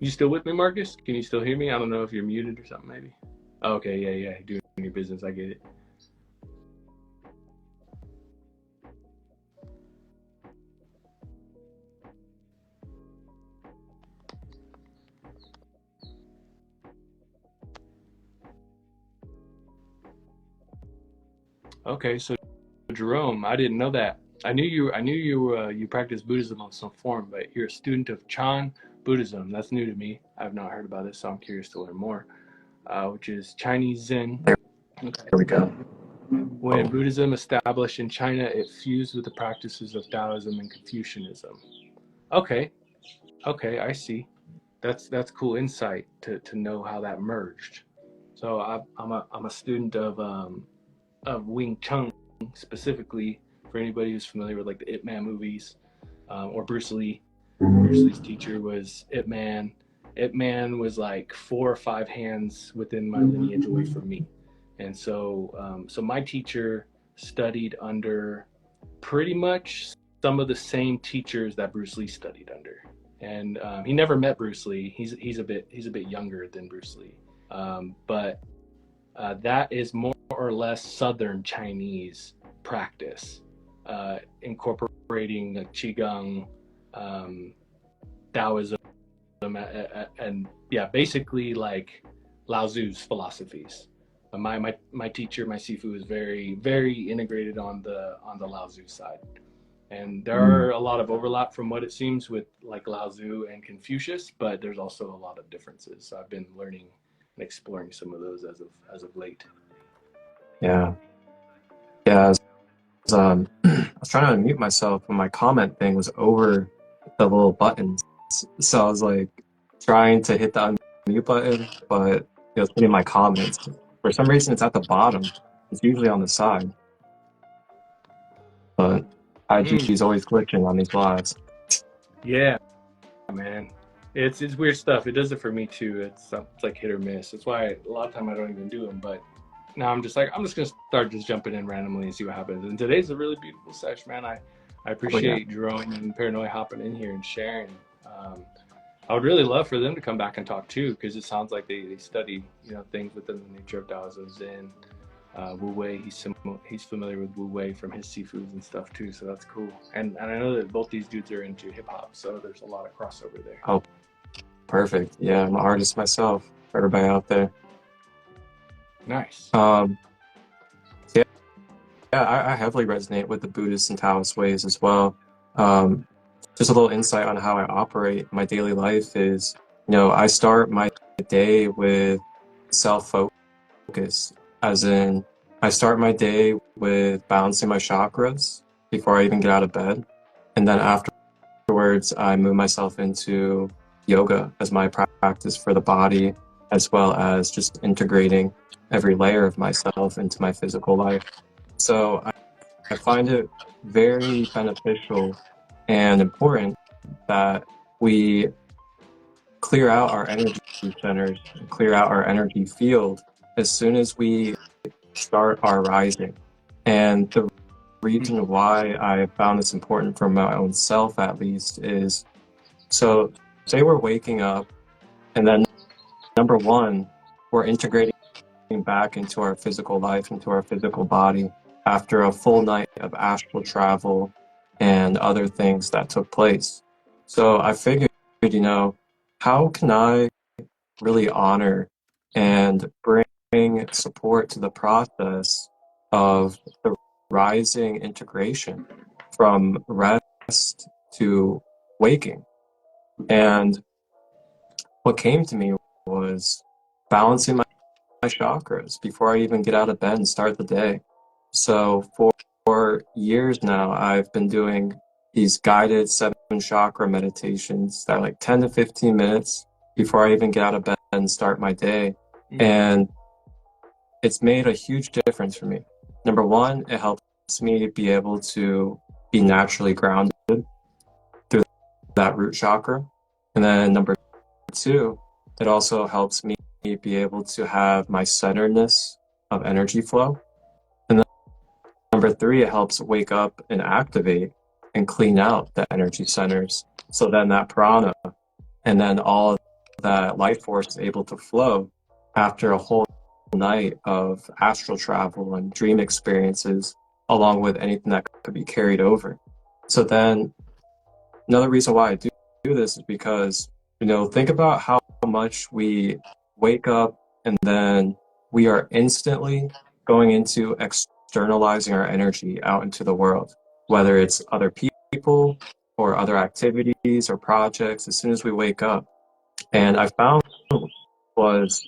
You still with me, Marcus? Can you still hear me? I don't know if you're muted or something, maybe. Okay, yeah, doing your business. I get it. Okay, so Jerome, I didn't know that. I knew you practice Buddhism of some form, but you're a student of Chan Buddhism. That's new to me. I've not heard about this, so I'm curious to learn more. Which is Chinese Zen. There Okay. we go. When Buddhism established in China, it fused with the practices of Taoism and Confucianism. Okay, I see. That's cool insight to know how that merged. So I'm a student of Wing Chun specifically. For anybody who's familiar with like the Ip Man movies, or Bruce Lee. Bruce Lee's teacher was Ip Man. Ip Man was like 4 or 5 hands within my lineage away from me. And so my teacher studied under pretty much some of the same teachers that Bruce Lee studied under. And he never met Bruce Lee. He's a bit younger than Bruce Lee. But that is more or less Southern Chinese practice, incorporating Qigong, Taoism, and yeah, basically like Lao Tzu's philosophies. My teacher, my sifu, is very, very integrated on the Lao Tzu side, and there are a lot of overlap from what it seems with like Lao Tzu and Confucius, but there's also a lot of differences. So I've been learning and exploring some of those as of late. Yeah. I was trying to unmute myself when my comment thing was over the little buttons. So I was like trying to hit the unmute button, but it was hitting my comments. For some reason, it's at the bottom. It's usually on the side. But IG is always glitching on these lives. Yeah, man. It's weird stuff. It does it for me too. It's like hit or miss. That's why a lot of time I don't even do them. But now I'm just gonna start just jumping in randomly and see what happens. And today's a really beautiful session, man. I appreciate Jerome and Paranoid hopping in here and sharing. I would really love for them to come back and talk too, because it sounds like they study things within the nature of Taoism, Zen, Wu Wei. He's familiar with Wu Wei from his seafoods and stuff too, so that's cool. And I know that both these dudes are into hip hop, so there's a lot of crossover there. Oh, perfect. Yeah, I'm an artist myself. For everybody out there. Nice. I heavily resonate with the Buddhist and Taoist ways as well. Um, just a little insight on how I operate my daily life is, I start my day with self-focus, as in I start my day with balancing my chakras before I even get out of bed. And then afterwards, I move myself into yoga as my practice for the body, as well as just integrating every layer of myself into my physical life. So I find it very beneficial and important that we clear out our energy centers, clear out our energy field as soon as we start our rising. And the reason why I found this important for my own self, at least, is so say we're waking up, and then number one, we're integrating back into our physical life, into our physical body after a full night of astral travel and other things that took place. So I figured, how can I really honor and bring support to the process of the rising integration from rest to waking? And what came to me was balancing my chakras before I even get out of bed and start the day. So for years now, I've been doing these guided 7 chakra meditations that are like 10 to 15 minutes before I even get out of bed and start my day. And it's made a huge difference for me. Number one, it helps me be able to be naturally grounded through that root chakra. And then number two, it also helps me be able to have my centeredness of energy flow. And then number three, it helps wake up and activate and clean out the energy centers. So then that prana and then all of that life force is able to flow after a whole night of astral travel and dream experiences, along with anything that could be carried over. So then another reason why I do this is because, think about how much we wake up and then we are instantly going into externalizing our energy out into the world, whether it's other people or other activities or projects as soon as we wake up. And I found was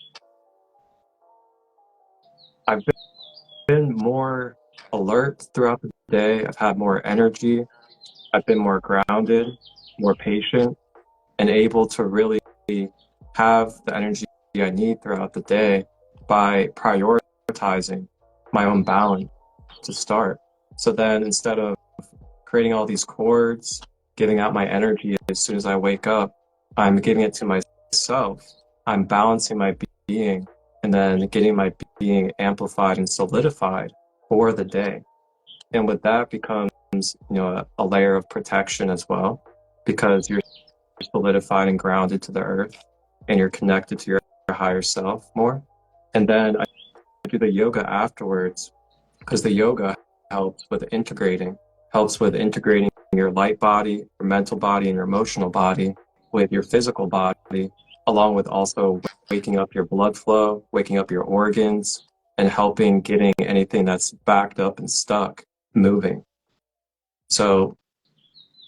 I've been more alert throughout the day. I've had more energy. I've been more grounded, more patient, and able to really have the energy I need throughout the day by prioritizing my own balance to start. So then instead of creating all these cords, giving out my energy as soon as I wake up, I'm giving it to myself. I'm balancing my being and then getting my being amplified and solidified for the day. And with that becomes, a layer of protection as well, because you're solidified and grounded to the earth and you're connected to your higher self more. And then I do the yoga afterwards, because the yoga helps with integrating your light body, your mental body, and your emotional body with your physical body, along with also waking up your blood flow, waking up your organs, and helping getting anything that's backed up and stuck moving. So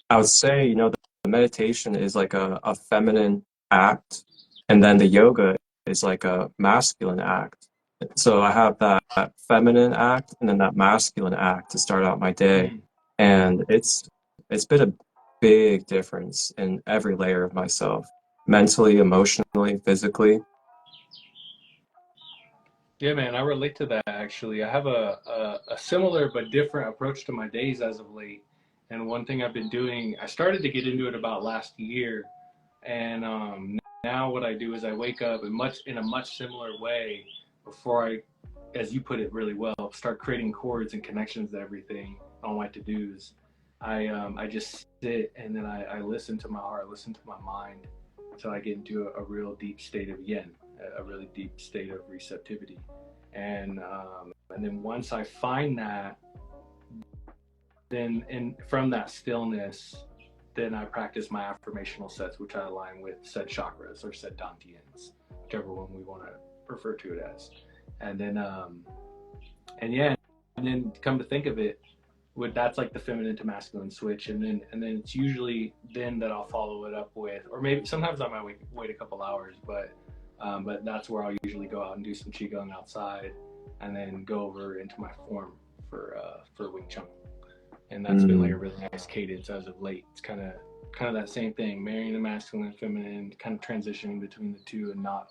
I would say, the meditation is like a feminine act, and then the yoga is like a masculine act. So I have that feminine act and then that masculine act to start out my day. And it's been a big difference in every layer of myself, mentally, emotionally, physically. Yeah, man, I relate to that actually. I have a similar but different approach to my days as of late. And one thing I've been doing, I started to get into it about last year. And now what I do is I wake up in a much similar way before I, as you put it really well, start creating chords and connections to everything on my to-dos. I just sit and then I listen to my heart, listen to my mind, until I get into a real deep state of yin, a really deep state of receptivity. And then once I find that, then from that stillness, then I practice my affirmational sets, which I align with said chakras or said dantians, whichever one we want to refer to it as. And then, and yeah, and And then come to think of it, that's like the feminine to masculine switch, and then it's usually then that I'll follow it up with, or maybe sometimes I might wait a couple hours, but that's where I'll usually go out and do some qigong outside, and then go over into my form for Wing Chun, and that's been like a really nice cadence as of late. It's kind of that same thing, marrying the masculine and feminine, kind of transitioning between the two, and not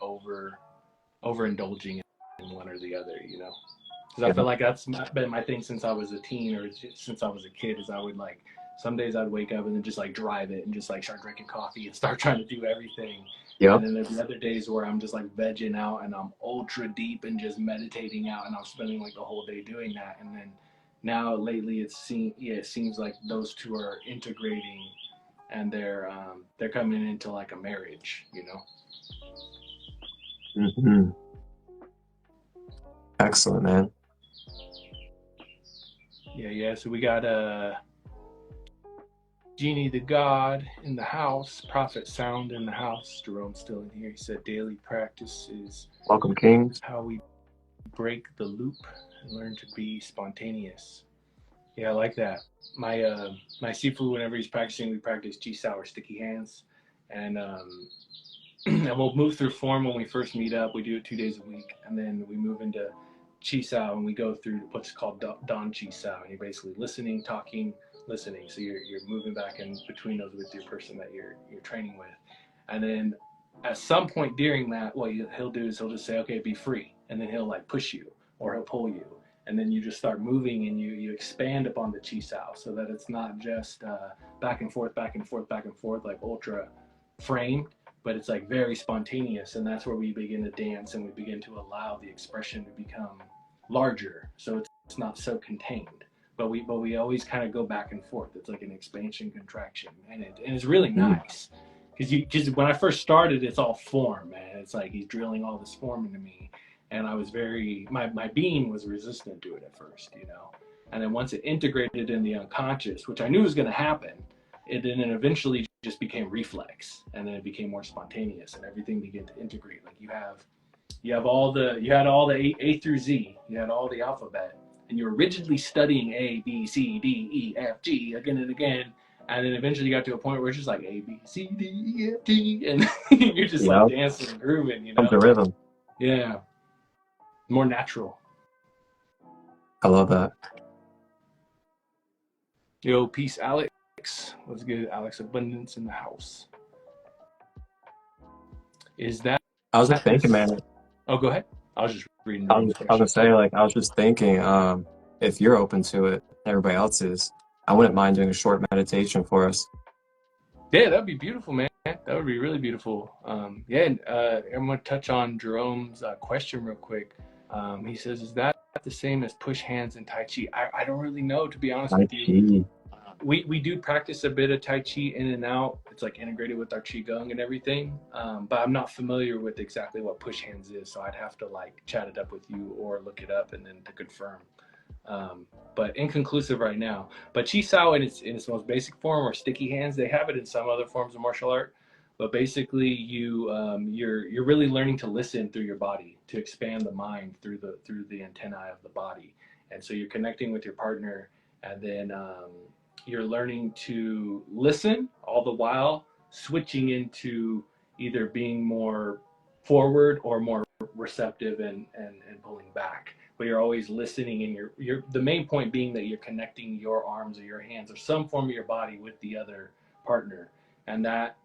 overindulging in one or the other, you know. Because I feel like that's been my thing since I was a teen, or since I was a kid, is I would like, some days I'd wake up and then just like drive it and just like start drinking coffee and start trying to do everything. Yep. And then there's other days where I'm just like vegging out and I'm ultra deep and just meditating out, and I'm spending like the whole day doing that. And then now lately it seems like those two are integrating, and they're coming into like a marriage, you know. Mm-hmm. Excellent, man. Yeah. So we got Genie the God in the house, Prophet Sound in the house. Jerome's still in here. He said daily practice is welcome, Kings. How we break the loop and learn to be spontaneous. Yeah, I like that. My Sifu, whenever he's practicing, we practice Jisao or sticky hands, and and we'll move through form when we first meet up. We do it 2 days a week, and then we move into Chisao, and we go through what's called Don Chisao, and you're basically listening, talking, listening. So you're moving back in between those with your person that you're training with, and then at some point during that, what he'll do is he'll just say, okay, be free, and then he'll like push you or he'll pull you, and then you just start moving, and you expand upon the Chisao, so that it's not just back and forth like ultra framed, but it's like very spontaneous. And that's where we begin to dance, and we begin to allow the expression to become larger, so it's not so contained, but we always kind of go back and forth. It's like an expansion contraction, and it's really nice, because when I first started, it's all form, man. It's like he's drilling all this form into me, and I was my being was resistant to it at first, you know. And then once it integrated in the unconscious, which I knew was going to happen, it then eventually just became reflex, and then it became more spontaneous, and everything began to integrate. Like you had all the A through Z, you had all the alphabet, and you were rigidly studying A, B, C, D, E, F, G again and again, and then eventually you got to a point where it's just like A, B, C, D, E, F, G, and you're just like dancing and grooving, you know. The rhythm. Yeah, more natural. I love that. Yo, peace, Alex. What's good, Alex? Abundance in the house. Is that? I was just thinking, man. Oh, go ahead. I was just reading. I was gonna say, like, I was just thinking, if you're open to it, everybody else is. I wouldn't mind doing a short meditation for us. Yeah, that'd be beautiful, man. That would be really beautiful. I'm gonna touch on Jerome's question real quick. He says, "Is that the same as push hands in Tai Chi?" I don't really know, to be honest with you. We do practice a bit of Tai Chi in and out. It's like integrated with our Qigong and everything. But I'm not familiar with exactly what push hands is, so I'd have to like chat it up with you or look it up and then to confirm. But inconclusive right now. But Chisao in its most basic form, or sticky hands, they have it in some other forms of martial art. But basically, you're really learning to listen through your body, to expand the mind through the antennae of the body, and so you're connecting with your partner, and then you're learning to listen all the while switching into either being more forward or more receptive and pulling back. But you're always listening, and you're the main point being that you're connecting your arms or your hands or some form of your body with the other partner, and that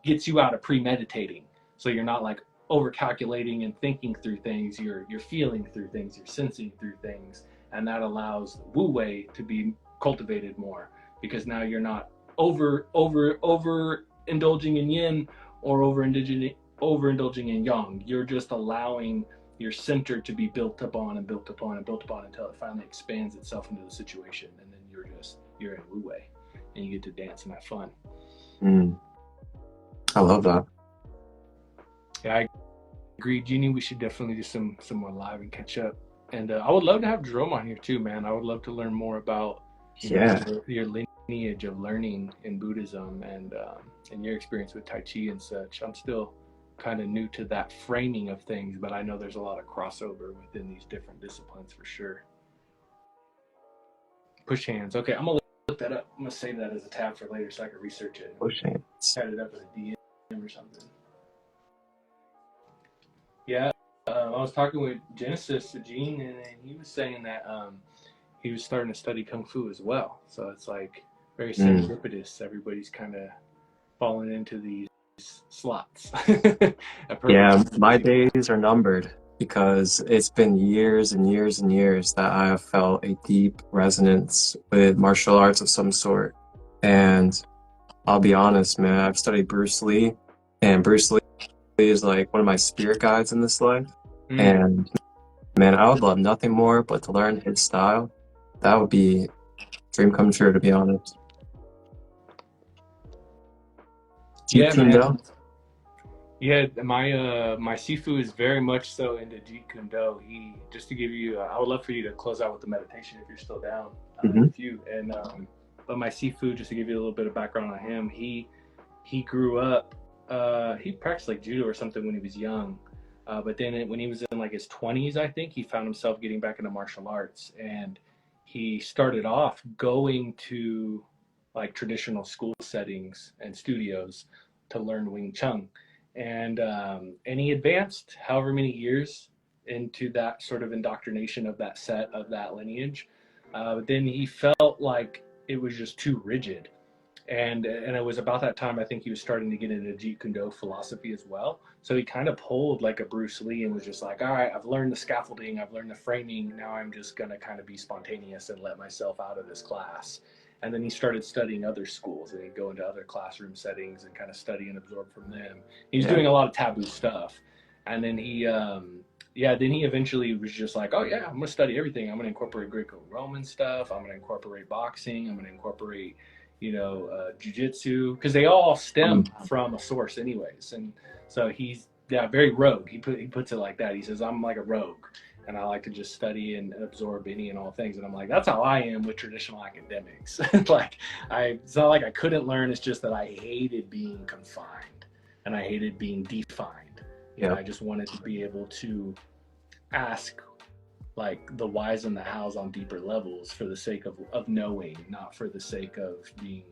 gets you out of premeditating. So you're not like over calculating and thinking through things. You're feeling through things. You're sensing through things, and that allows Wu Wei to be cultivated more, because now you're not over indulging in yin or overindulging in yang. You're just allowing your center to be built upon until it finally expands itself into the situation, and then you're in Wu Wei, and you get to dance and have fun. I love that. Yeah, I agree, Jeannie. We should definitely do some more live and catch up. And I would love to have Jerome on here too, man. I would love to learn more about your lineage of learning in Buddhism and your experience with Tai Chi and such. I'm still kind of new to that framing of things, but I know there's a lot of crossover within these different disciplines for sure. Push hands. Okay, I'm gonna look that up. I'm gonna save that as a tab for later so I can research it. Push hands. Set it up as a DM or something. Yeah, I was talking with Genesis Gene, and he was saying that he was starting to study kung fu as well. So it's like very serendipitous. Everybody's kind of falling into these slots. Yeah, my days are numbered because it's been years and years and years that I have felt a deep resonance with martial arts of some sort. And I'll be honest, man, I've studied Bruce Lee, and Bruce Lee is like one of my spirit guides in this life. And man, I would love nothing more but to learn his style. That would be a dream come true, to be honest. Yeah, Jeet Kune man. Do? Yeah, my Sifu is very much so into Jeet Kune Do. Just to give you, I would love for you to close out with the meditation if you're still down. With you and but my Sifu, just to give you a little bit of background on him, he grew up. He practiced like judo or something when he was young, but then when he was in like his 20s, I think he found himself getting back into martial arts, and he started off going to like traditional school settings and studios to learn Wing Chun, and he advanced however many years into that sort of indoctrination of that set of that lineage. But then he felt like it was just too rigid, and it was about that time I think he was starting to get into Jeet Kune Do philosophy as well. So he kind of pulled like a Bruce Lee and was just like, all right, I've learned the scaffolding, I've learned the framing. Now I'm just gonna kind of be spontaneous and let myself out of this class. And then he started studying other schools, and he'd go into other classroom settings and kind of study and absorb from them. He was doing a lot of taboo stuff, and then then he eventually was just like, oh yeah, I'm gonna study everything. I'm gonna incorporate Greco-Roman stuff. I'm gonna incorporate boxing. I'm gonna incorporate jujitsu, because they all stem from a source anyways. And so he's very rogue. He puts it like that. He says, I'm like a rogue, and I like to just study and absorb any and all things. And I'm like, that's how I am with traditional academics. Like it's not like I couldn't learn. It's just that I hated being confined and I hated being defined. Yeah. And I just wanted to be able to ask like the whys and the hows on deeper levels for the sake of knowing, not for the sake of being,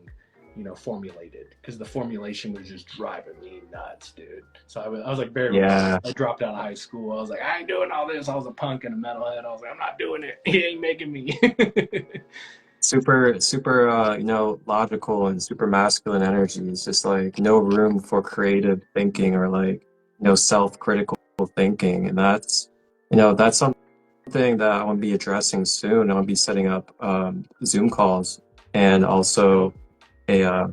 formulated, because the formulation was just driving me nuts, dude. So I was like I dropped out of high school. I was like, I ain't doing all this. I was a punk and a metalhead. I was like, I'm not doing it. He ain't making me. Super, logical and super masculine energy. It's just like no room for creative thinking or like no self-critical thinking. And that's something that I want to be addressing soon. I want to be setting up Zoom calls and also a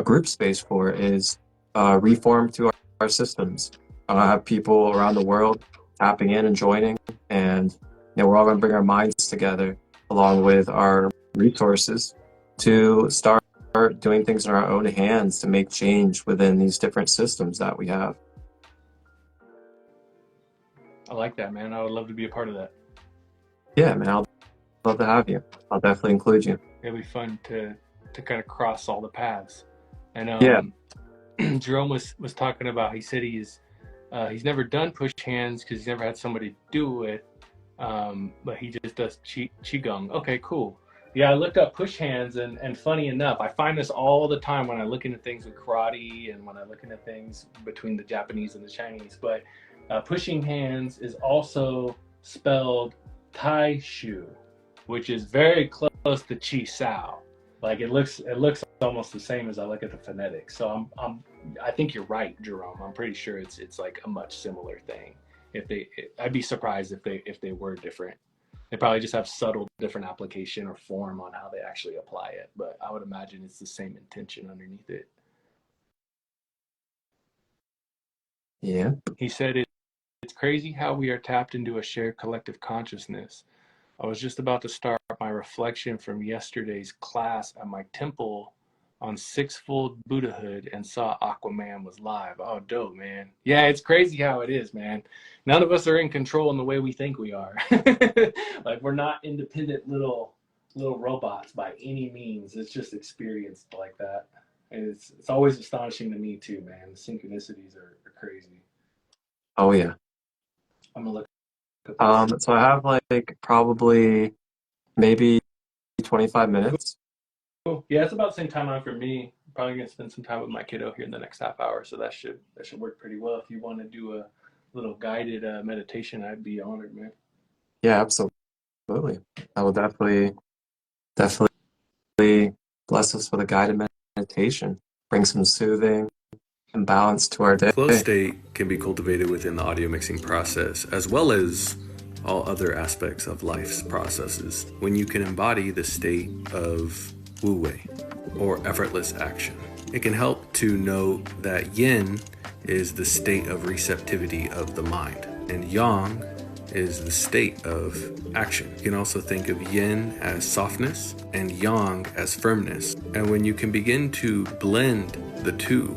group space for is reform to our systems. Have people around the world tapping in and joining, and we're all going to bring our minds together along with our resources to start doing things in our own hands to make change within these different systems that we have. I like that, man. I would love to be a part of that. Yeah, man, I'll love to have you. I'll definitely include you. It'll be fun to kind of cross all the paths. And Jerome was talking about, he said he's never done push hands because he's never had somebody do it, but he just does qigong. Okay, cool. Yeah, I looked up push hands, and funny enough, I find this all the time when I look into things with karate and when I look into things between the Japanese and the Chinese. But pushing hands is also spelled Tai Shu, which is very close to Chi Sao. Like it looks almost the same as I look at the phonetics. So I think you're right, Jerome. I'm pretty sure it's like a much similar thing. I'd be surprised if they were different. They probably just have subtle different application or form on how they actually apply it. But I would imagine it's the same intention underneath it. Yeah. He said it's crazy how we are tapped into a shared collective consciousness. I was just about to start my reflection from yesterday's class at my temple on sixfold Buddhahood and saw Aquaman was live. Oh, dope, man. Yeah, it's crazy how it is, man. None of us are in control in the way we think we are. Like we're not independent little robots by any means. It's just experienced like that. And it's always astonishing to me too, man. The synchronicities are crazy. Oh yeah. I'm gonna look at this. So I have like probably maybe 25 minutes. Cool. Yeah, it's about the same timeline for me. Probably gonna spend some time with my kiddo here in the next half hour, so that should work pretty well. If you want to do a little guided meditation, I'd be honored, man. Yeah, absolutely. I will definitely bless us with a guided meditation. Bring some soothing and balance to our day. Flow state can be cultivated within the audio mixing process, as well as all other aspects of life's processes, when you can embody the state of wu wei, or effortless action. It can help to know that yin is the state of receptivity of the mind, and yang is the state of action. You can also think of yin as softness and yang as firmness. And when you can begin to blend the two,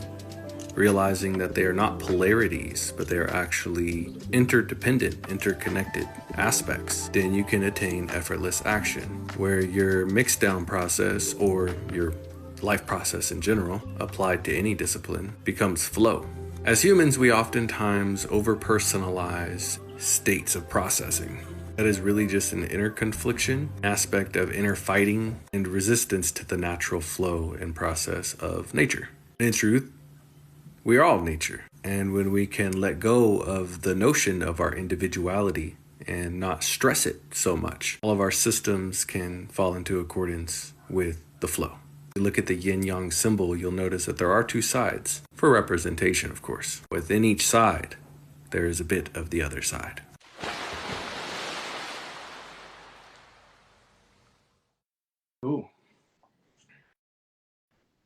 realizing that they are not polarities, but they are actually interdependent, interconnected aspects, then you can attain effortless action, where your mixdown process, or your life process in general, applied to any discipline, becomes flow. As humans, we oftentimes over-personalize states of processing. That is really just an inner confliction, aspect of inner fighting and resistance to the natural flow and process of nature. In truth, we are all nature. And when we can let go of the notion of our individuality and not stress it so much, all of our systems can fall into accordance with the flow. If you look at the yin-yang symbol, you'll notice that there are two sides, for representation, of course. Within each side, there is a bit of the other side. Ooh.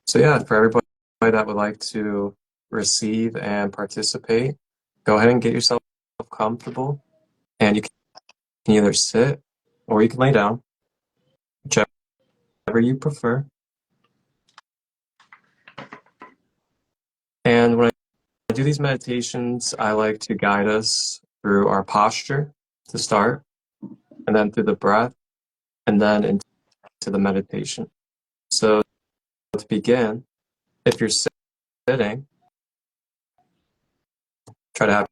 So yeah, for everybody that would like to receive and participate, go ahead and get yourself comfortable, and you can either sit or you can lay down, whichever you prefer. And when I do these meditations, I like to guide us through our posture to start, and then through the breath, and then into the meditation. So to begin, if you're sitting, try to have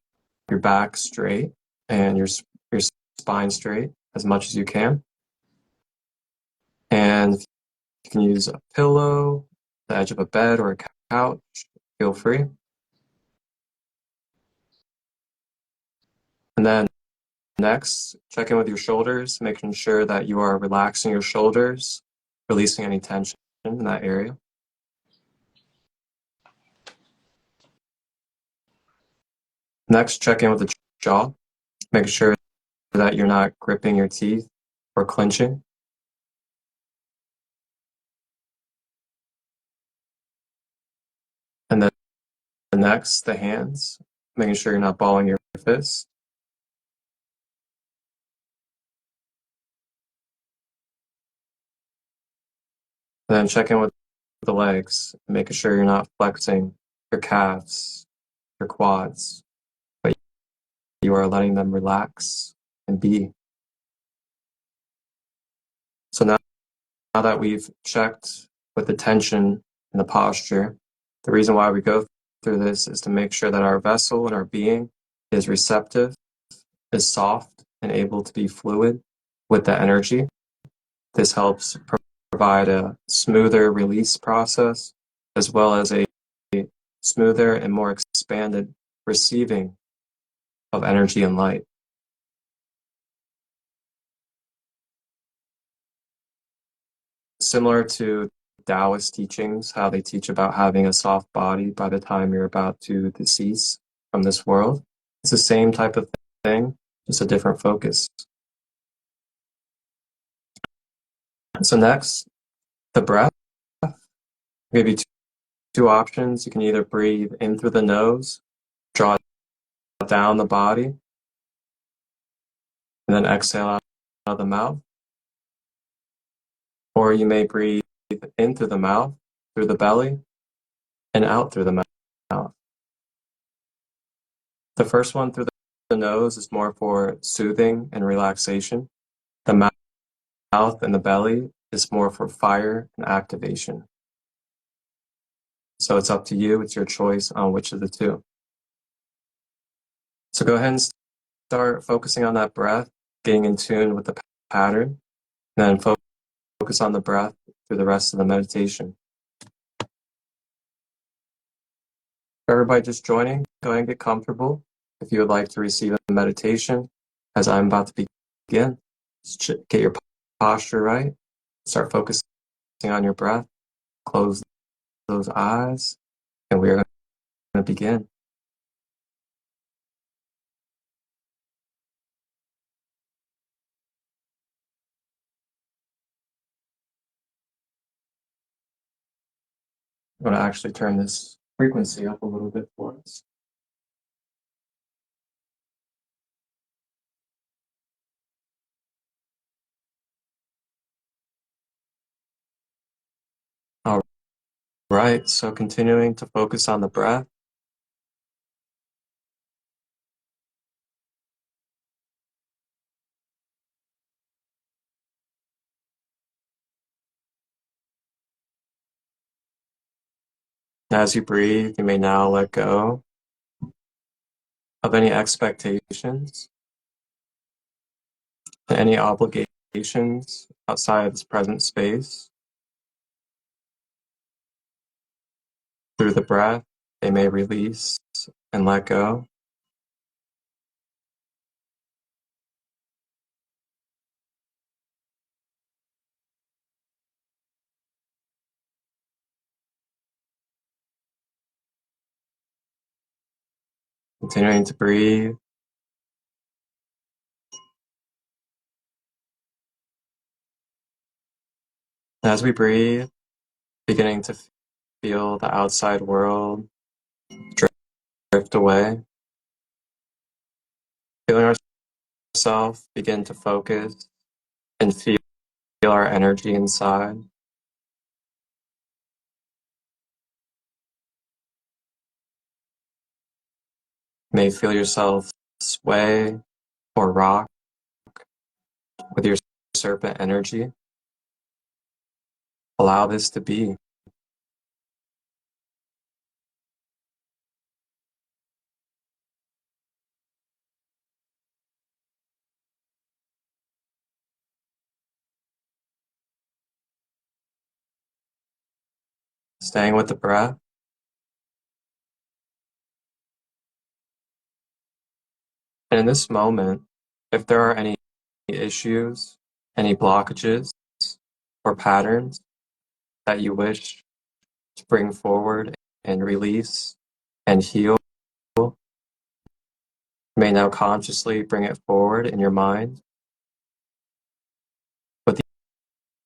your back straight and your spine straight as much as you can. And you can use a pillow, the edge of a bed, or a couch. Feel free. And then next, check in with your shoulders, making sure that you are relaxing your shoulders, releasing any tension in that area. Next, check in with the jaw, making sure that you're not gripping your teeth or clenching. And then next, the hands, making sure you're not balling your fists. And then check in with the legs, making sure you're not flexing your calves, your quads, but you are letting them relax and be. So now that we've checked with the tension and the posture, the reason why we go through this is to make sure that our vessel and our being is receptive, is soft, and able to be fluid with the energy. This helps provide a smoother release process, as well as a smoother and more expanded receiving of energy and light. Similar to Taoist teachings, how they teach about having a soft body by the time you're about to decease from this world. It's the same type of thing, just a different focus. So next, the breath. I'll give you two options. You can either breathe in through the nose, draw down the body, and then exhale out of the mouth. Or you may breathe in through the mouth, through the belly, and out through the mouth. The first one through the nose is more for soothing and relaxation. The mouth and the belly is more for fire and activation. So it's up to you. It's your choice on which of the two. So go ahead and start focusing on that breath, getting in tune with the pattern, and then focus on the breath through the rest of the meditation. For everybody just joining, go ahead and get comfortable. If you would like to receive a meditation, as I'm about to begin, get your posture right. Start focusing on your breath. Close those eyes, and we are going to begin. I'm going to actually turn this frequency up a little bit for us. All right, so continuing to focus on the breath. As you breathe, you may now let go of any expectations, any obligations outside of this present space. Through the breath, they may release and let go. Continuing to breathe. As we breathe, beginning to feel the outside world drift away. Feeling ourselves begin to focus and feel our energy inside. You may feel yourself sway or rock with your serpent energy. Allow this to be. Staying with the breath. And in this moment, if there are any issues, any blockages, or patterns that you wish to bring forward and release and heal, you may now consciously bring it forward in your mind with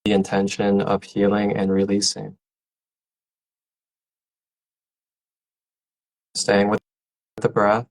the intention of healing and releasing. Staying with the breath.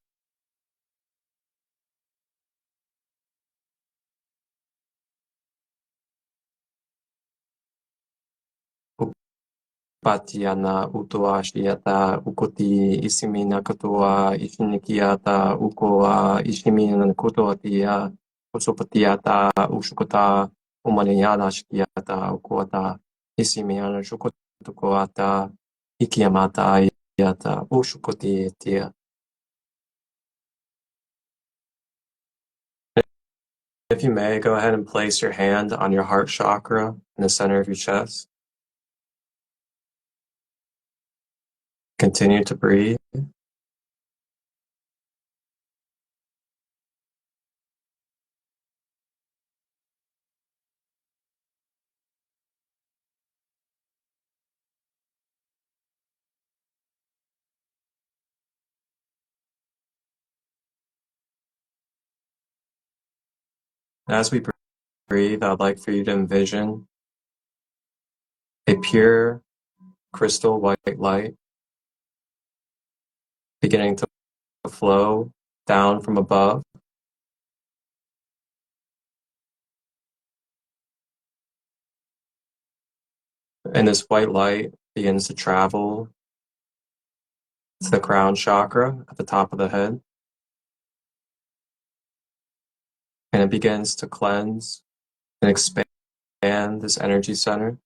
Patiana utuashiyata ukuti isimina katua ishinikiata ukoa ishimina kutuatia usupatiata ushukota umaniyana shikiata ukuata isimina shukutukoata ikiamata yata ushukoti. If you may, go ahead and place your hand on your heart chakra in the center of your chest. Continue to breathe. As we breathe, I'd like for you to envision a pure crystal white light beginning to flow down from above. And this white light begins to travel to the crown chakra at the top of the head. And it begins to cleanse and expand this energy center.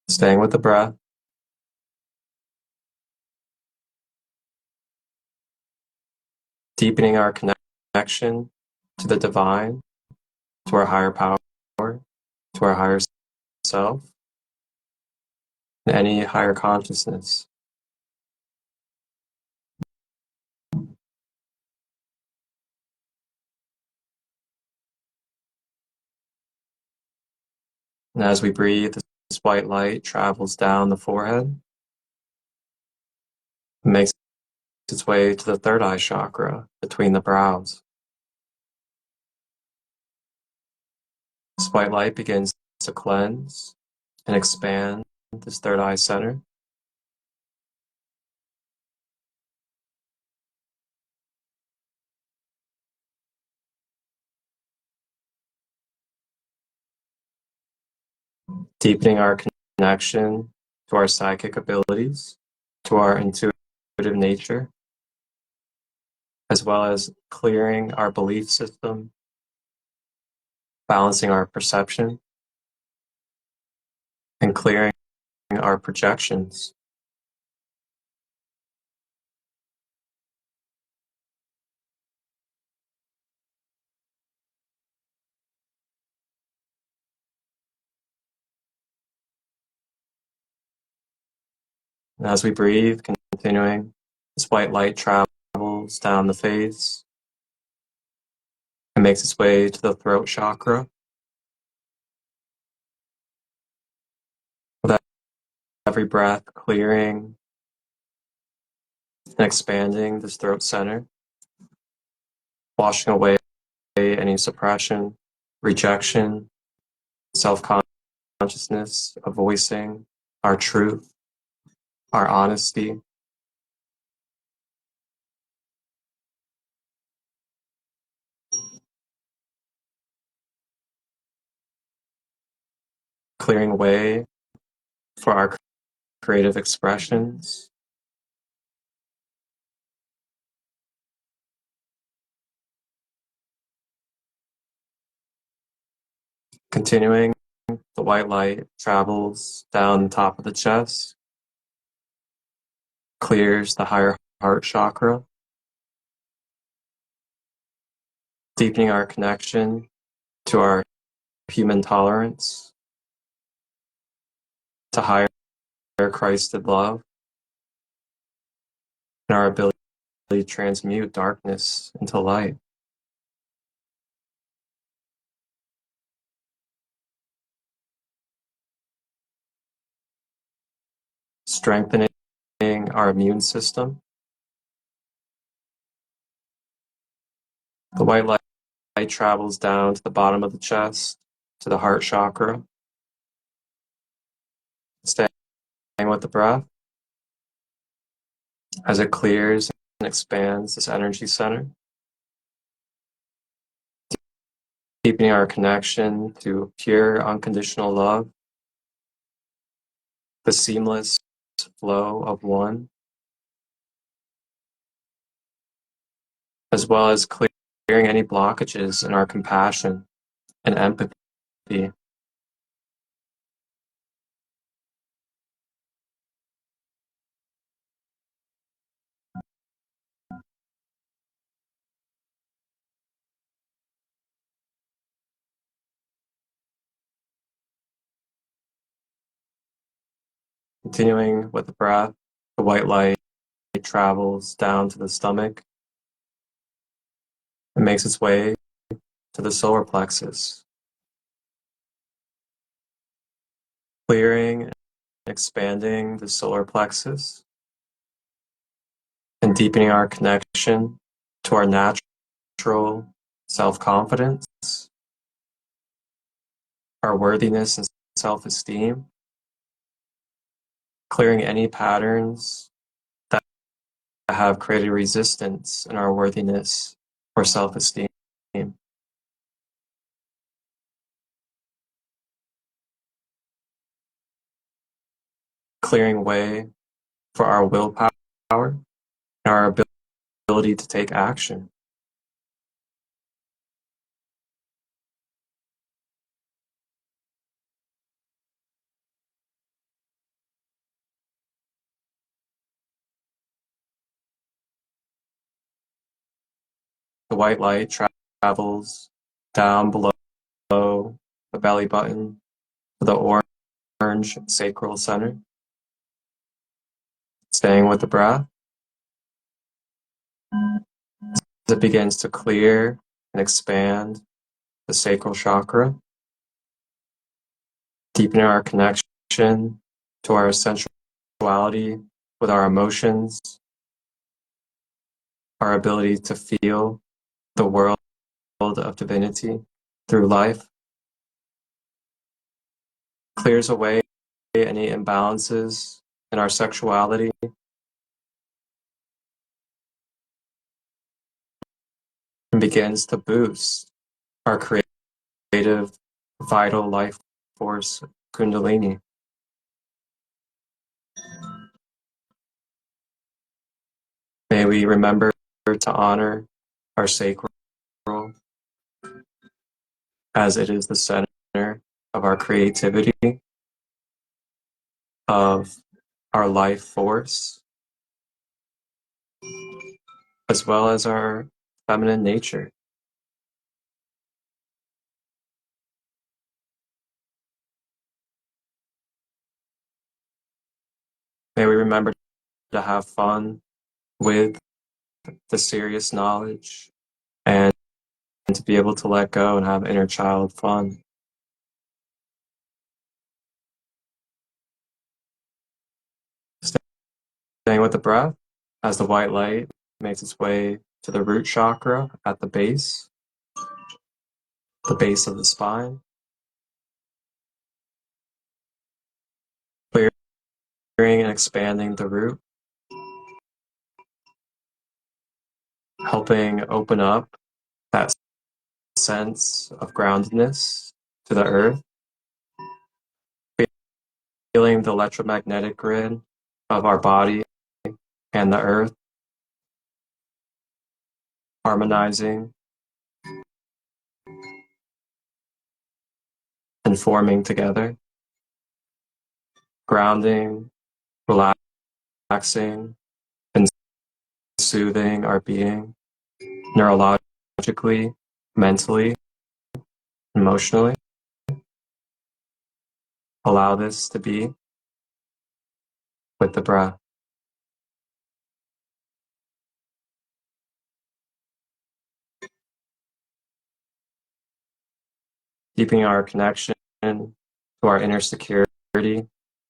Staying with the breath. Deepening our connection to the divine, to our higher power, to our higher self, and any higher consciousness. And as we breathe, this white light travels down the forehead and makes its way to the third eye chakra between the brows. This white light begins to cleanse and expand this third eye center. Deepening our connection to our psychic abilities, to our intuitive nature, as well as clearing our belief system, balancing our perception, and clearing our projections. And as we breathe, continuing, this white light travels down the face and makes its way to the throat chakra. With every breath, clearing and expanding this throat center, washing away any suppression, rejection, self-consciousness of voicing our truth, our honesty. Clearing way for our creative expressions. Continuing, the white light travels down the top of the chest, clears the higher heart chakra, deepening our connection to our human tolerance, to higher Christed love, and our ability to transmute darkness into light. Strengthening our immune system. The white light travels down to the bottom of the chest, to the heart chakra. Staying with the breath as it clears and expands this energy center, deepening our connection to pure unconditional love, the seamless flow of one, as well as clearing any blockages in our compassion and empathy. Continuing with the breath, the white light travels down to the stomach and makes its way to the solar plexus, clearing and expanding the solar plexus and deepening our connection to our natural self-confidence, our worthiness and self-esteem, clearing any patterns that have created resistance in our worthiness or self-esteem. Clearing way for our willpower and our ability to take action. The white light travels down below the belly button to the orange sacral center. Staying with the breath as it begins to clear and expand the sacral chakra, deepening our connection to our sensuality with our emotions, our ability to feel the world of divinity through life, clears away any imbalances in our sexuality, and begins to boost our creative, vital life force, Kundalini. May we remember to honor our sacral as it is the center of our creativity, of our life force, as well as our feminine nature. May we remember to have fun with the serious knowledge and to be able to let go and have inner child fun. Staying with the breath as the white light makes its way to the root chakra at the base of the spine, clearing and expanding the root, helping open up that sense of groundedness to the earth, feeling the electromagnetic grid of our body and the earth, harmonizing and forming together, grounding, relaxing, and soothing our being neurologically, mentally, emotionally. Allow this to be with the breath. Keeping our connection to our inner security,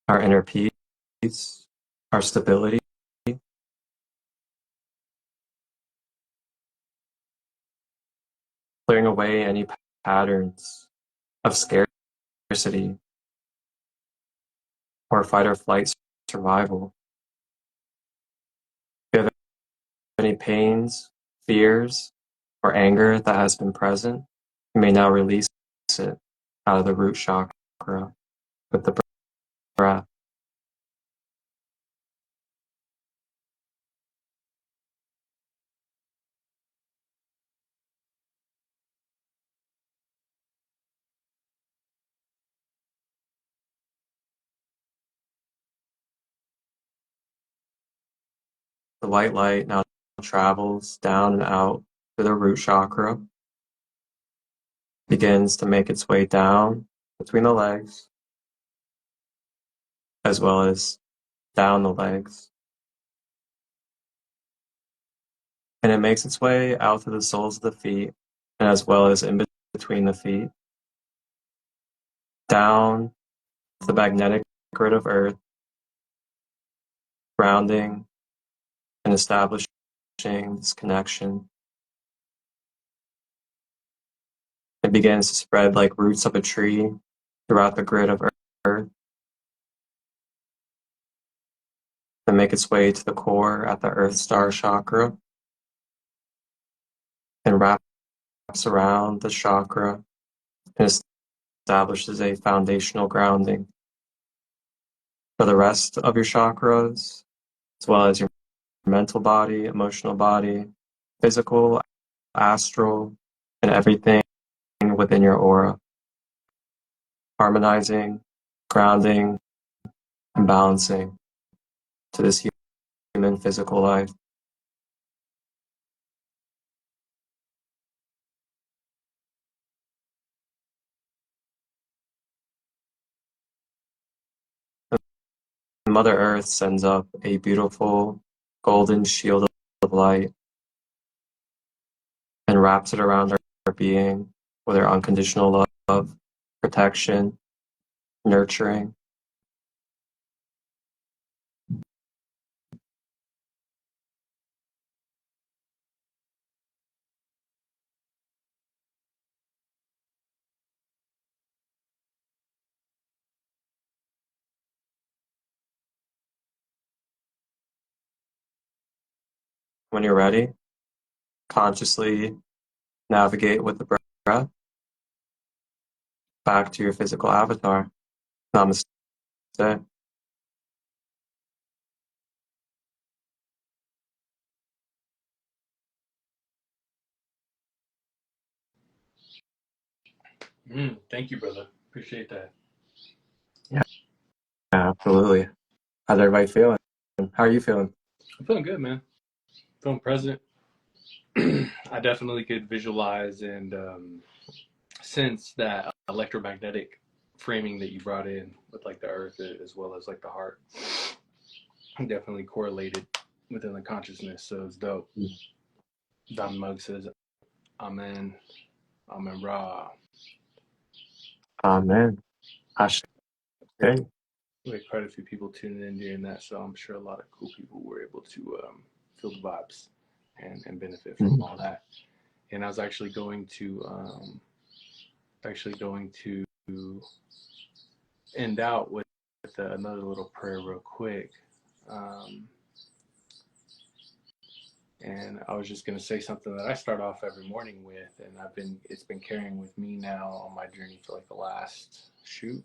our inner peace, our stability. Clearing away any patterns of scarcity or fight or flight survival. If you have any pains, fears, or anger that has been present, you may now release it out of the root chakra with the breath. The white light now travels down and out to the root chakra, begins to make its way down between the legs, as well as down the legs. And it makes its way out to the soles of the feet, and as well as in between the feet, down to the magnetic grid of Earth, grounding and establishing this connection. It begins to spread like roots of a tree throughout the grid of Earth, and make its way to the core at the Earth Star chakra, and wraps around the chakra and establishes a foundational grounding for the rest of your chakras, as well as your mental body, emotional body, physical, astral, and everything within your aura. Harmonizing, grounding, and balancing to this human physical life. Mother Earth sends up a beautiful golden shield of light and wraps it around our being with her unconditional love, protection, nurturing. When you're ready, consciously navigate with the breath back to your physical avatar. Namaste. Thank you, brother. Appreciate that. Yeah, absolutely. How's everybody feeling? How are you feeling? I'm feeling good, man. Feeling present. I definitely could visualize and sense that electromagnetic framing that you brought in with like the earth as well as like the heart. Definitely correlated within the consciousness. So it's dope. Don Mug says, Amen. Amen Ra. Amen. Hashtag. We had quite a few people tuning in during that, so I'm sure a lot of cool people were able to feel the vibes and benefit from all that. And I was actually going to end out with another little prayer real quick. And I was just going to say something that I start off every morning with, and it's been carrying with me now on my journey for like the last, a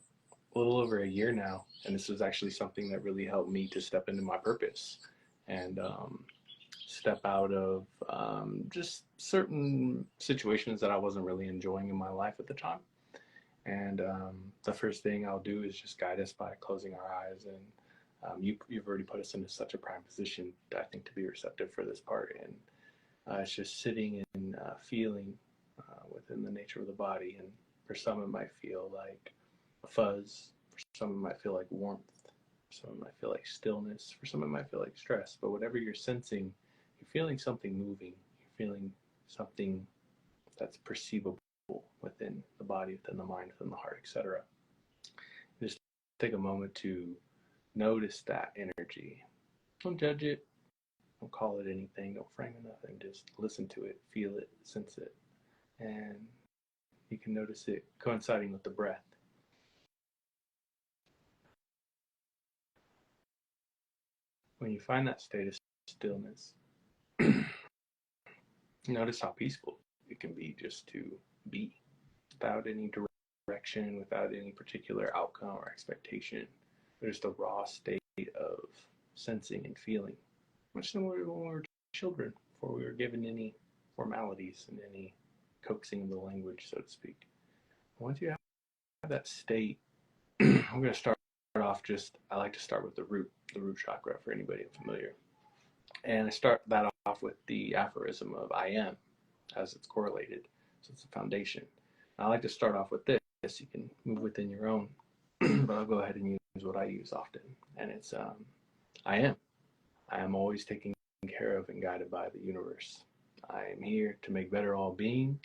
little over a year now. And this was actually something that really helped me to step into my purpose and step out of just certain situations that I wasn't really enjoying in my life at the time. And the first thing I'll do is just guide us by closing our eyes. And you've already put us into such a prime position, I think, to be receptive for this part. And it's just sitting and feeling within the nature of the body. And for some, it might feel like a fuzz. For some, it might feel like warmth. For some, it might feel like stillness. For some, it might feel like stress. But whatever you're sensing, you're feeling something moving. You're feeling something that's perceivable within the body, within the mind, within the heart, etc. Just take a moment to notice that energy. Don't judge it. Don't call it anything. Don't frame it nothing. Just listen to it, feel it, sense it. And you can notice it coinciding with the breath. When you find that state of stillness, notice how peaceful it can be just to be without any direction, without any particular outcome or expectation. Just a raw state of sensing and feeling, much similar to when we were children, before we were given any formalities and any coaxing of the language, so to speak. Once you have that state, I'm going to start off I like to start with the root chakra for anybody familiar. And I start that off with the aphorism of I am, as it's correlated. So it's a foundation. I like to start off with this. You can move within your own, but I'll go ahead and use what I use often. And it's I am. I am always taken care of and guided by the universe. I am here to make better all being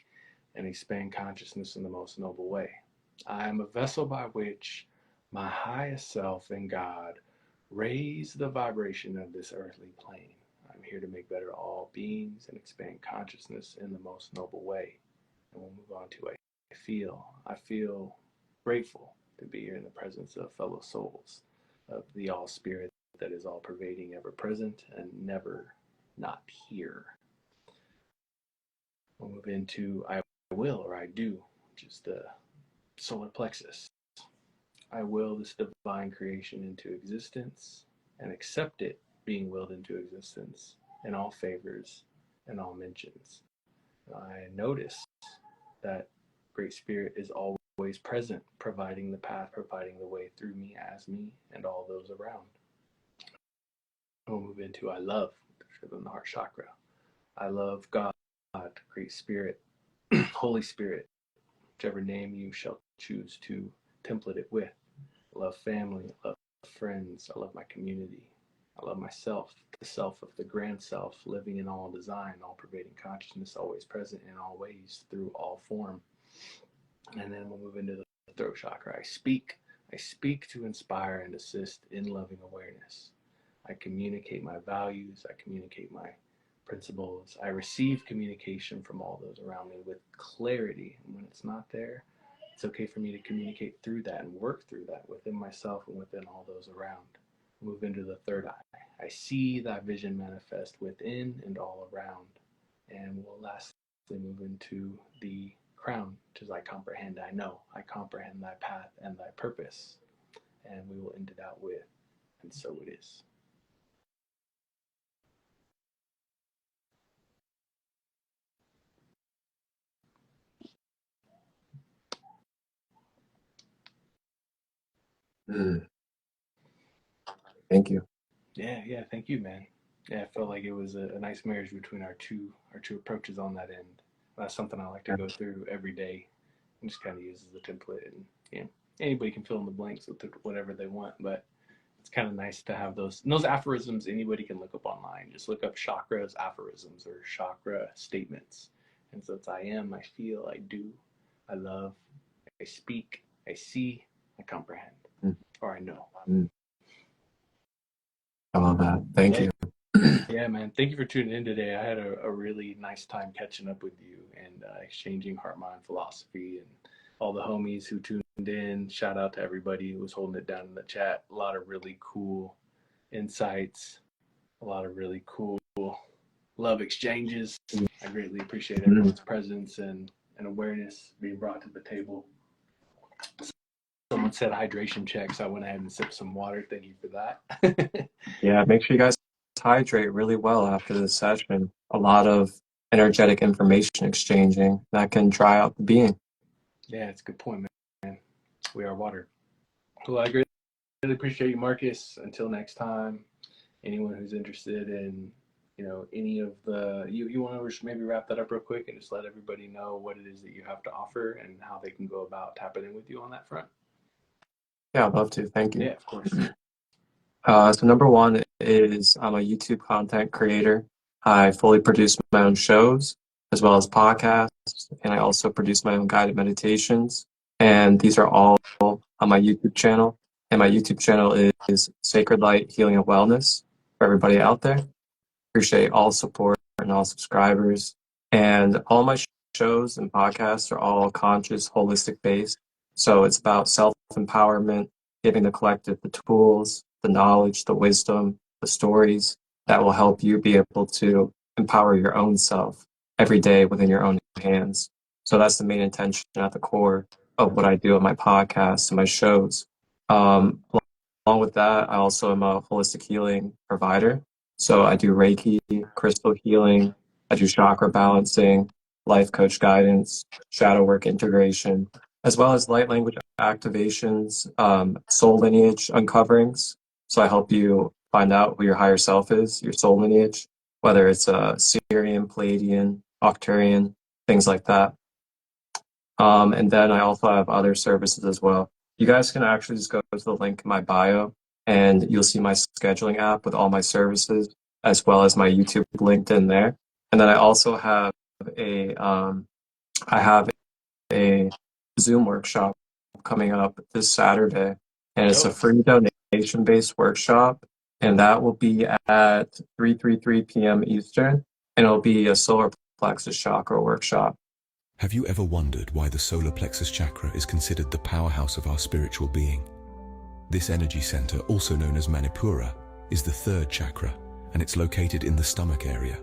and expand consciousness in the most noble way. I am a vessel by which my highest self and God raise the vibration of this earthly plane. I'm here to make better all beings and expand consciousness in the most noble way. And we'll move on to I feel. I feel grateful to be here in the presence of fellow souls, of the all spirit that is all pervading, ever present, and never not here. We'll move into I will or I do, which is the solar plexus. I will this divine creation into existence and accept it being willed into existence in all favors and all mentions. I notice that Great Spirit is always present, providing the path, providing the way through me, as me, and all those around. We'll move into I love, within the heart chakra. I love God, Great Spirit, Holy Spirit, whichever name you shall choose to template it with. I love family, I love friends. I love my community. I love myself, the self of the grand self, living in all design, all pervading consciousness, always present in all ways, through all form. And then we'll move into the throat chakra. I speak. I speak to inspire and assist in loving awareness. I communicate my values. I communicate my principles. I receive communication from all those around me with clarity. And when it's not there, it's okay for me to communicate through that and work through that within myself and within all those around. Move into the third eye. I see that vision manifest within and all around. And we'll lastly move into the crown, which is I comprehend, I know. I comprehend thy path and thy purpose. And we will end it out with, and so it is. Thank you. Yeah, thank you, man. Yeah, I felt like it was a nice marriage between our two approaches on that end. That's something I like to go through every day and just kind of use as a template. And anybody can fill in the blanks with whatever they want, but it's kind of nice to have those. And those aphorisms anybody can look up online. Just look up chakras aphorisms or chakra statements. And so it's I am, I feel, I do, I love, I speak, I see, I comprehend, or I know. I love that. Thank you. Yeah, man. Thank you for tuning in today. I had a really nice time catching up with you and exchanging heart, mind, philosophy, and all the homies who tuned in. Shout out to everybody who was holding it down in the chat. A lot of really cool insights, a lot of really cool love exchanges. I greatly appreciate everyone's presence and awareness being brought to the table. Someone said hydration check, so I went ahead and sipped some water. Thank you for that. Yeah, make sure you guys hydrate really well after this session. A lot of energetic information exchanging that can dry out the being. Yeah, it's a good point, man. We are water. Well, I greatly appreciate you, Marcus. Until next time, anyone who's interested in, any of the, you want to maybe wrap that up real quick and just let everybody know what it is that you have to offer and how they can go about tapping in with you on that front. Yeah, I'd love to. Thank you. Yeah, of course. So number one is I'm a YouTube content creator. I fully produce my own shows as well as podcasts, and I also produce my own guided meditations. And these are all on my YouTube channel. And my YouTube channel is Sacred Light Healing and Wellness for everybody out there. Appreciate all support and all subscribers. And all my shows and podcasts are all conscious, holistic based. So it's about self-empowerment, giving the collective the tools, the knowledge, the wisdom, the stories that will help you be able to empower your own self every day within your own hands. So that's the main intention at the core of what I do on my podcasts and my shows. Along with that, I also am a holistic healing provider. So I do Reiki, crystal healing, I do chakra balancing, life coach guidance, shadow work integration, as well as light language activations, soul lineage uncoverings. So I help you find out who your higher self is, your soul lineage, whether it's Syrian, Palladian, Octarian, things like that. And then I also have other services as well. You guys can actually just go to the link in my bio and you'll see my scheduling app with all my services, as well as my YouTube linked in there. And then I also have a Zoom workshop coming up this Saturday, and it's a free donation-based workshop, and that will be at 3:33 p.m. Eastern, and it'll be a solar plexus chakra workshop. Have you ever wondered why the solar plexus chakra is considered the powerhouse of our spiritual being? This energy center, also known as Manipura, is the third chakra, and it's located in the stomach area.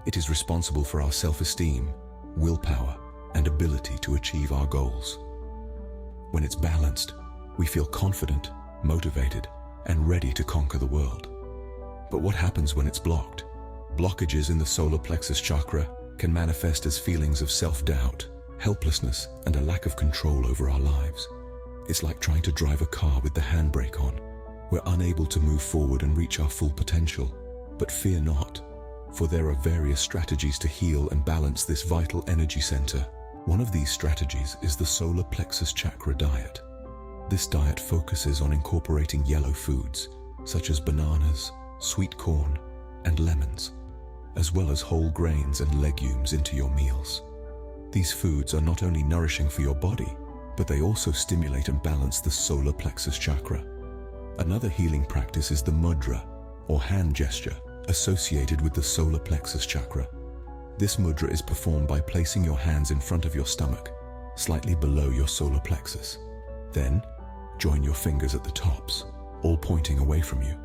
It is responsible for our self-esteem, willpower, and ability to achieve our goals. When it's balanced, we feel confident, motivated, and ready to conquer the world. But what happens when it's blocked? Blockages in the solar plexus chakra can manifest as feelings of self-doubt, helplessness, and a lack of control over our lives. It's like trying to drive a car with the handbrake on. We're unable to move forward and reach our full potential. But fear not, for there are various strategies to heal and balance this vital energy center. One of these strategies is the solar plexus chakra diet. This diet focuses on incorporating yellow foods, such as bananas, sweet corn, and lemons, as well as whole grains and legumes into your meals. These foods are not only nourishing for your body, but they also stimulate and balance the solar plexus chakra. Another healing practice is the mudra, or hand gesture, associated with the solar plexus chakra. This mudra is performed by placing your hands in front of your stomach, slightly below your solar plexus. Then, join your fingers at the tops, all pointing away from you.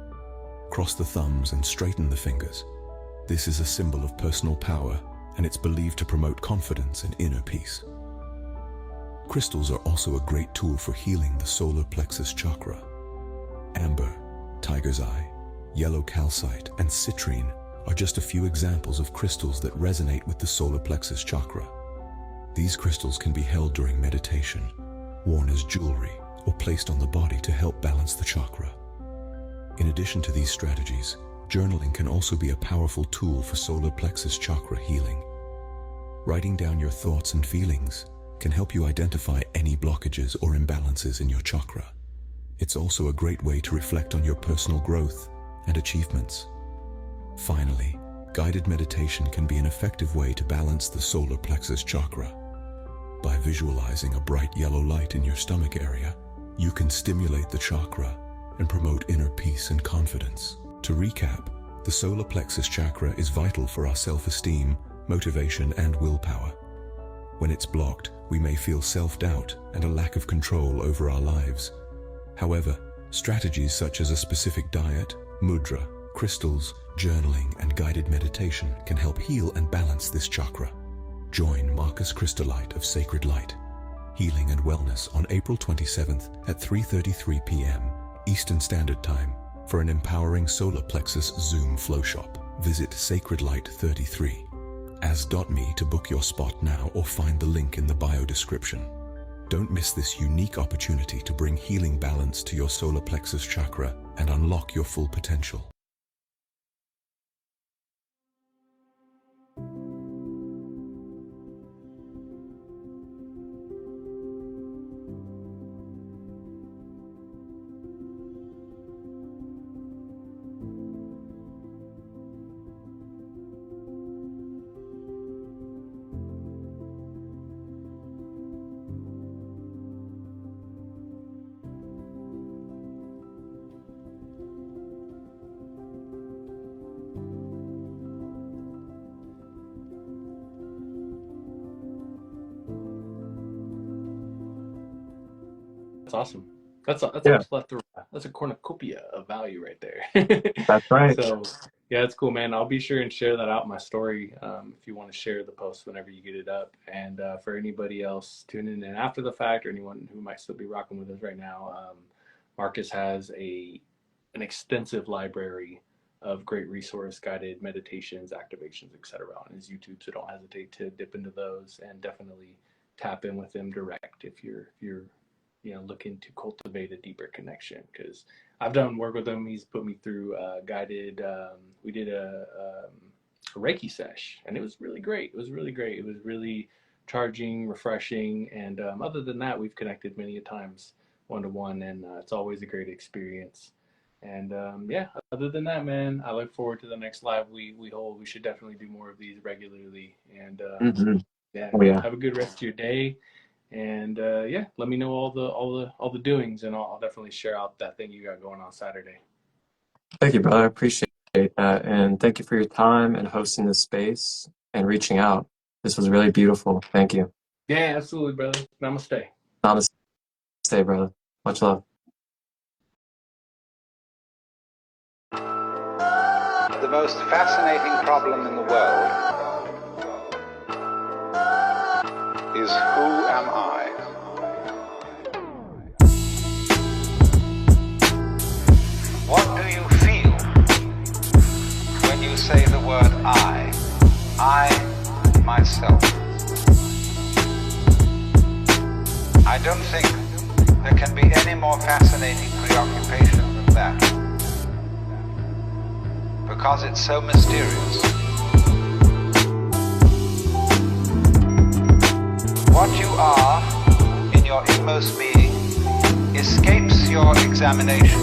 Cross the thumbs and straighten the fingers. This is a symbol of personal power, and it's believed to promote confidence and inner peace. Crystals are also a great tool for healing the solar plexus chakra. Amber, tiger's eye, yellow calcite, and citrine are just a few examples of crystals that resonate with the solar plexus chakra. These crystals can be held during meditation, worn as jewelry, or placed on the body to help balance the chakra. In addition to these strategies, journaling can also be a powerful tool for solar plexus chakra healing. Writing down your thoughts and feelings can help you identify any blockages or imbalances in your chakra. It's also a great way to reflect on your personal growth and achievements. Finally, guided meditation can be an effective way to balance the solar plexus chakra. By visualizing a bright yellow light in your stomach area, you can stimulate the chakra and promote inner peace and confidence. To recap, the solar plexus chakra is vital for our self-esteem, motivation, and willpower. When it's blocked, we may feel self-doubt and a lack of control over our lives. However, strategies such as a specific diet, mudra, crystals, journaling, and guided meditation can help heal and balance this chakra. Join Marcus Christolight of Sacred Light, Healing and Wellness on April 27th at 3:33 p.m. Eastern Standard Time for an empowering solar plexus Zoom flow shop. Visit Sacred Light 33 as.me to book your spot now or find the link in the bio description. Don't miss this unique opportunity to bring healing balance to your solar plexus chakra and unlock your full potential. That's awesome. That's Yeah. a plethora. That's a cornucopia of value right there. That's right. So yeah, it's cool, man. I'll be sure and share that out in my story if you want to share the post whenever you get it up. And for anybody else tuning in after the fact, or anyone who might still be rocking with us right now, Marcus has an extensive library of great resource guided meditations, activations, etc. on his YouTube. So don't hesitate to dip into those and definitely tap in with him direct if you're looking to cultivate a deeper connection, because I've done work with him. He's put me through guided, we did a Reiki sesh, and it was really great. It was really charging, refreshing, and other than that, we've connected many a times one-to-one, and it's always a great experience. And yeah, other than that, man, I look forward to the next live we hold. We should definitely do more of these regularly, and Yeah. have a good rest of your day. And yeah, let me know all the doings, and I'll definitely share out that thing you got going on Saturday. Thank you, brother. I appreciate that. And thank you for your time and hosting this space and reaching out. This was really beautiful. Thank you. Yeah, absolutely, brother. Namaste. Namaste, brother. Much love. The most fascinating problem in the world is who am I? What do you feel when you say the word I? I, myself. I don't think there can be any more fascinating preoccupation than that, because it's so mysterious. What you are in your inmost being escapes your examination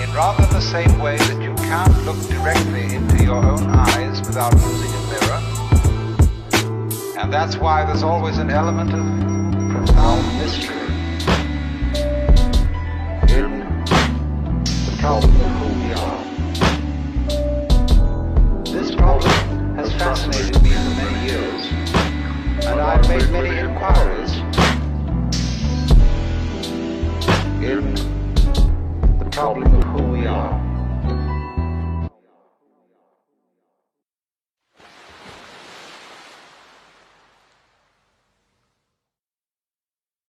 in rather the same way that you can't look directly into your own eyes without using a mirror. And that's why there's always an element of profound mystery in the problem of who we are. This problem has fascinated me for many years, and I've made many inquiries in the problem of who we are.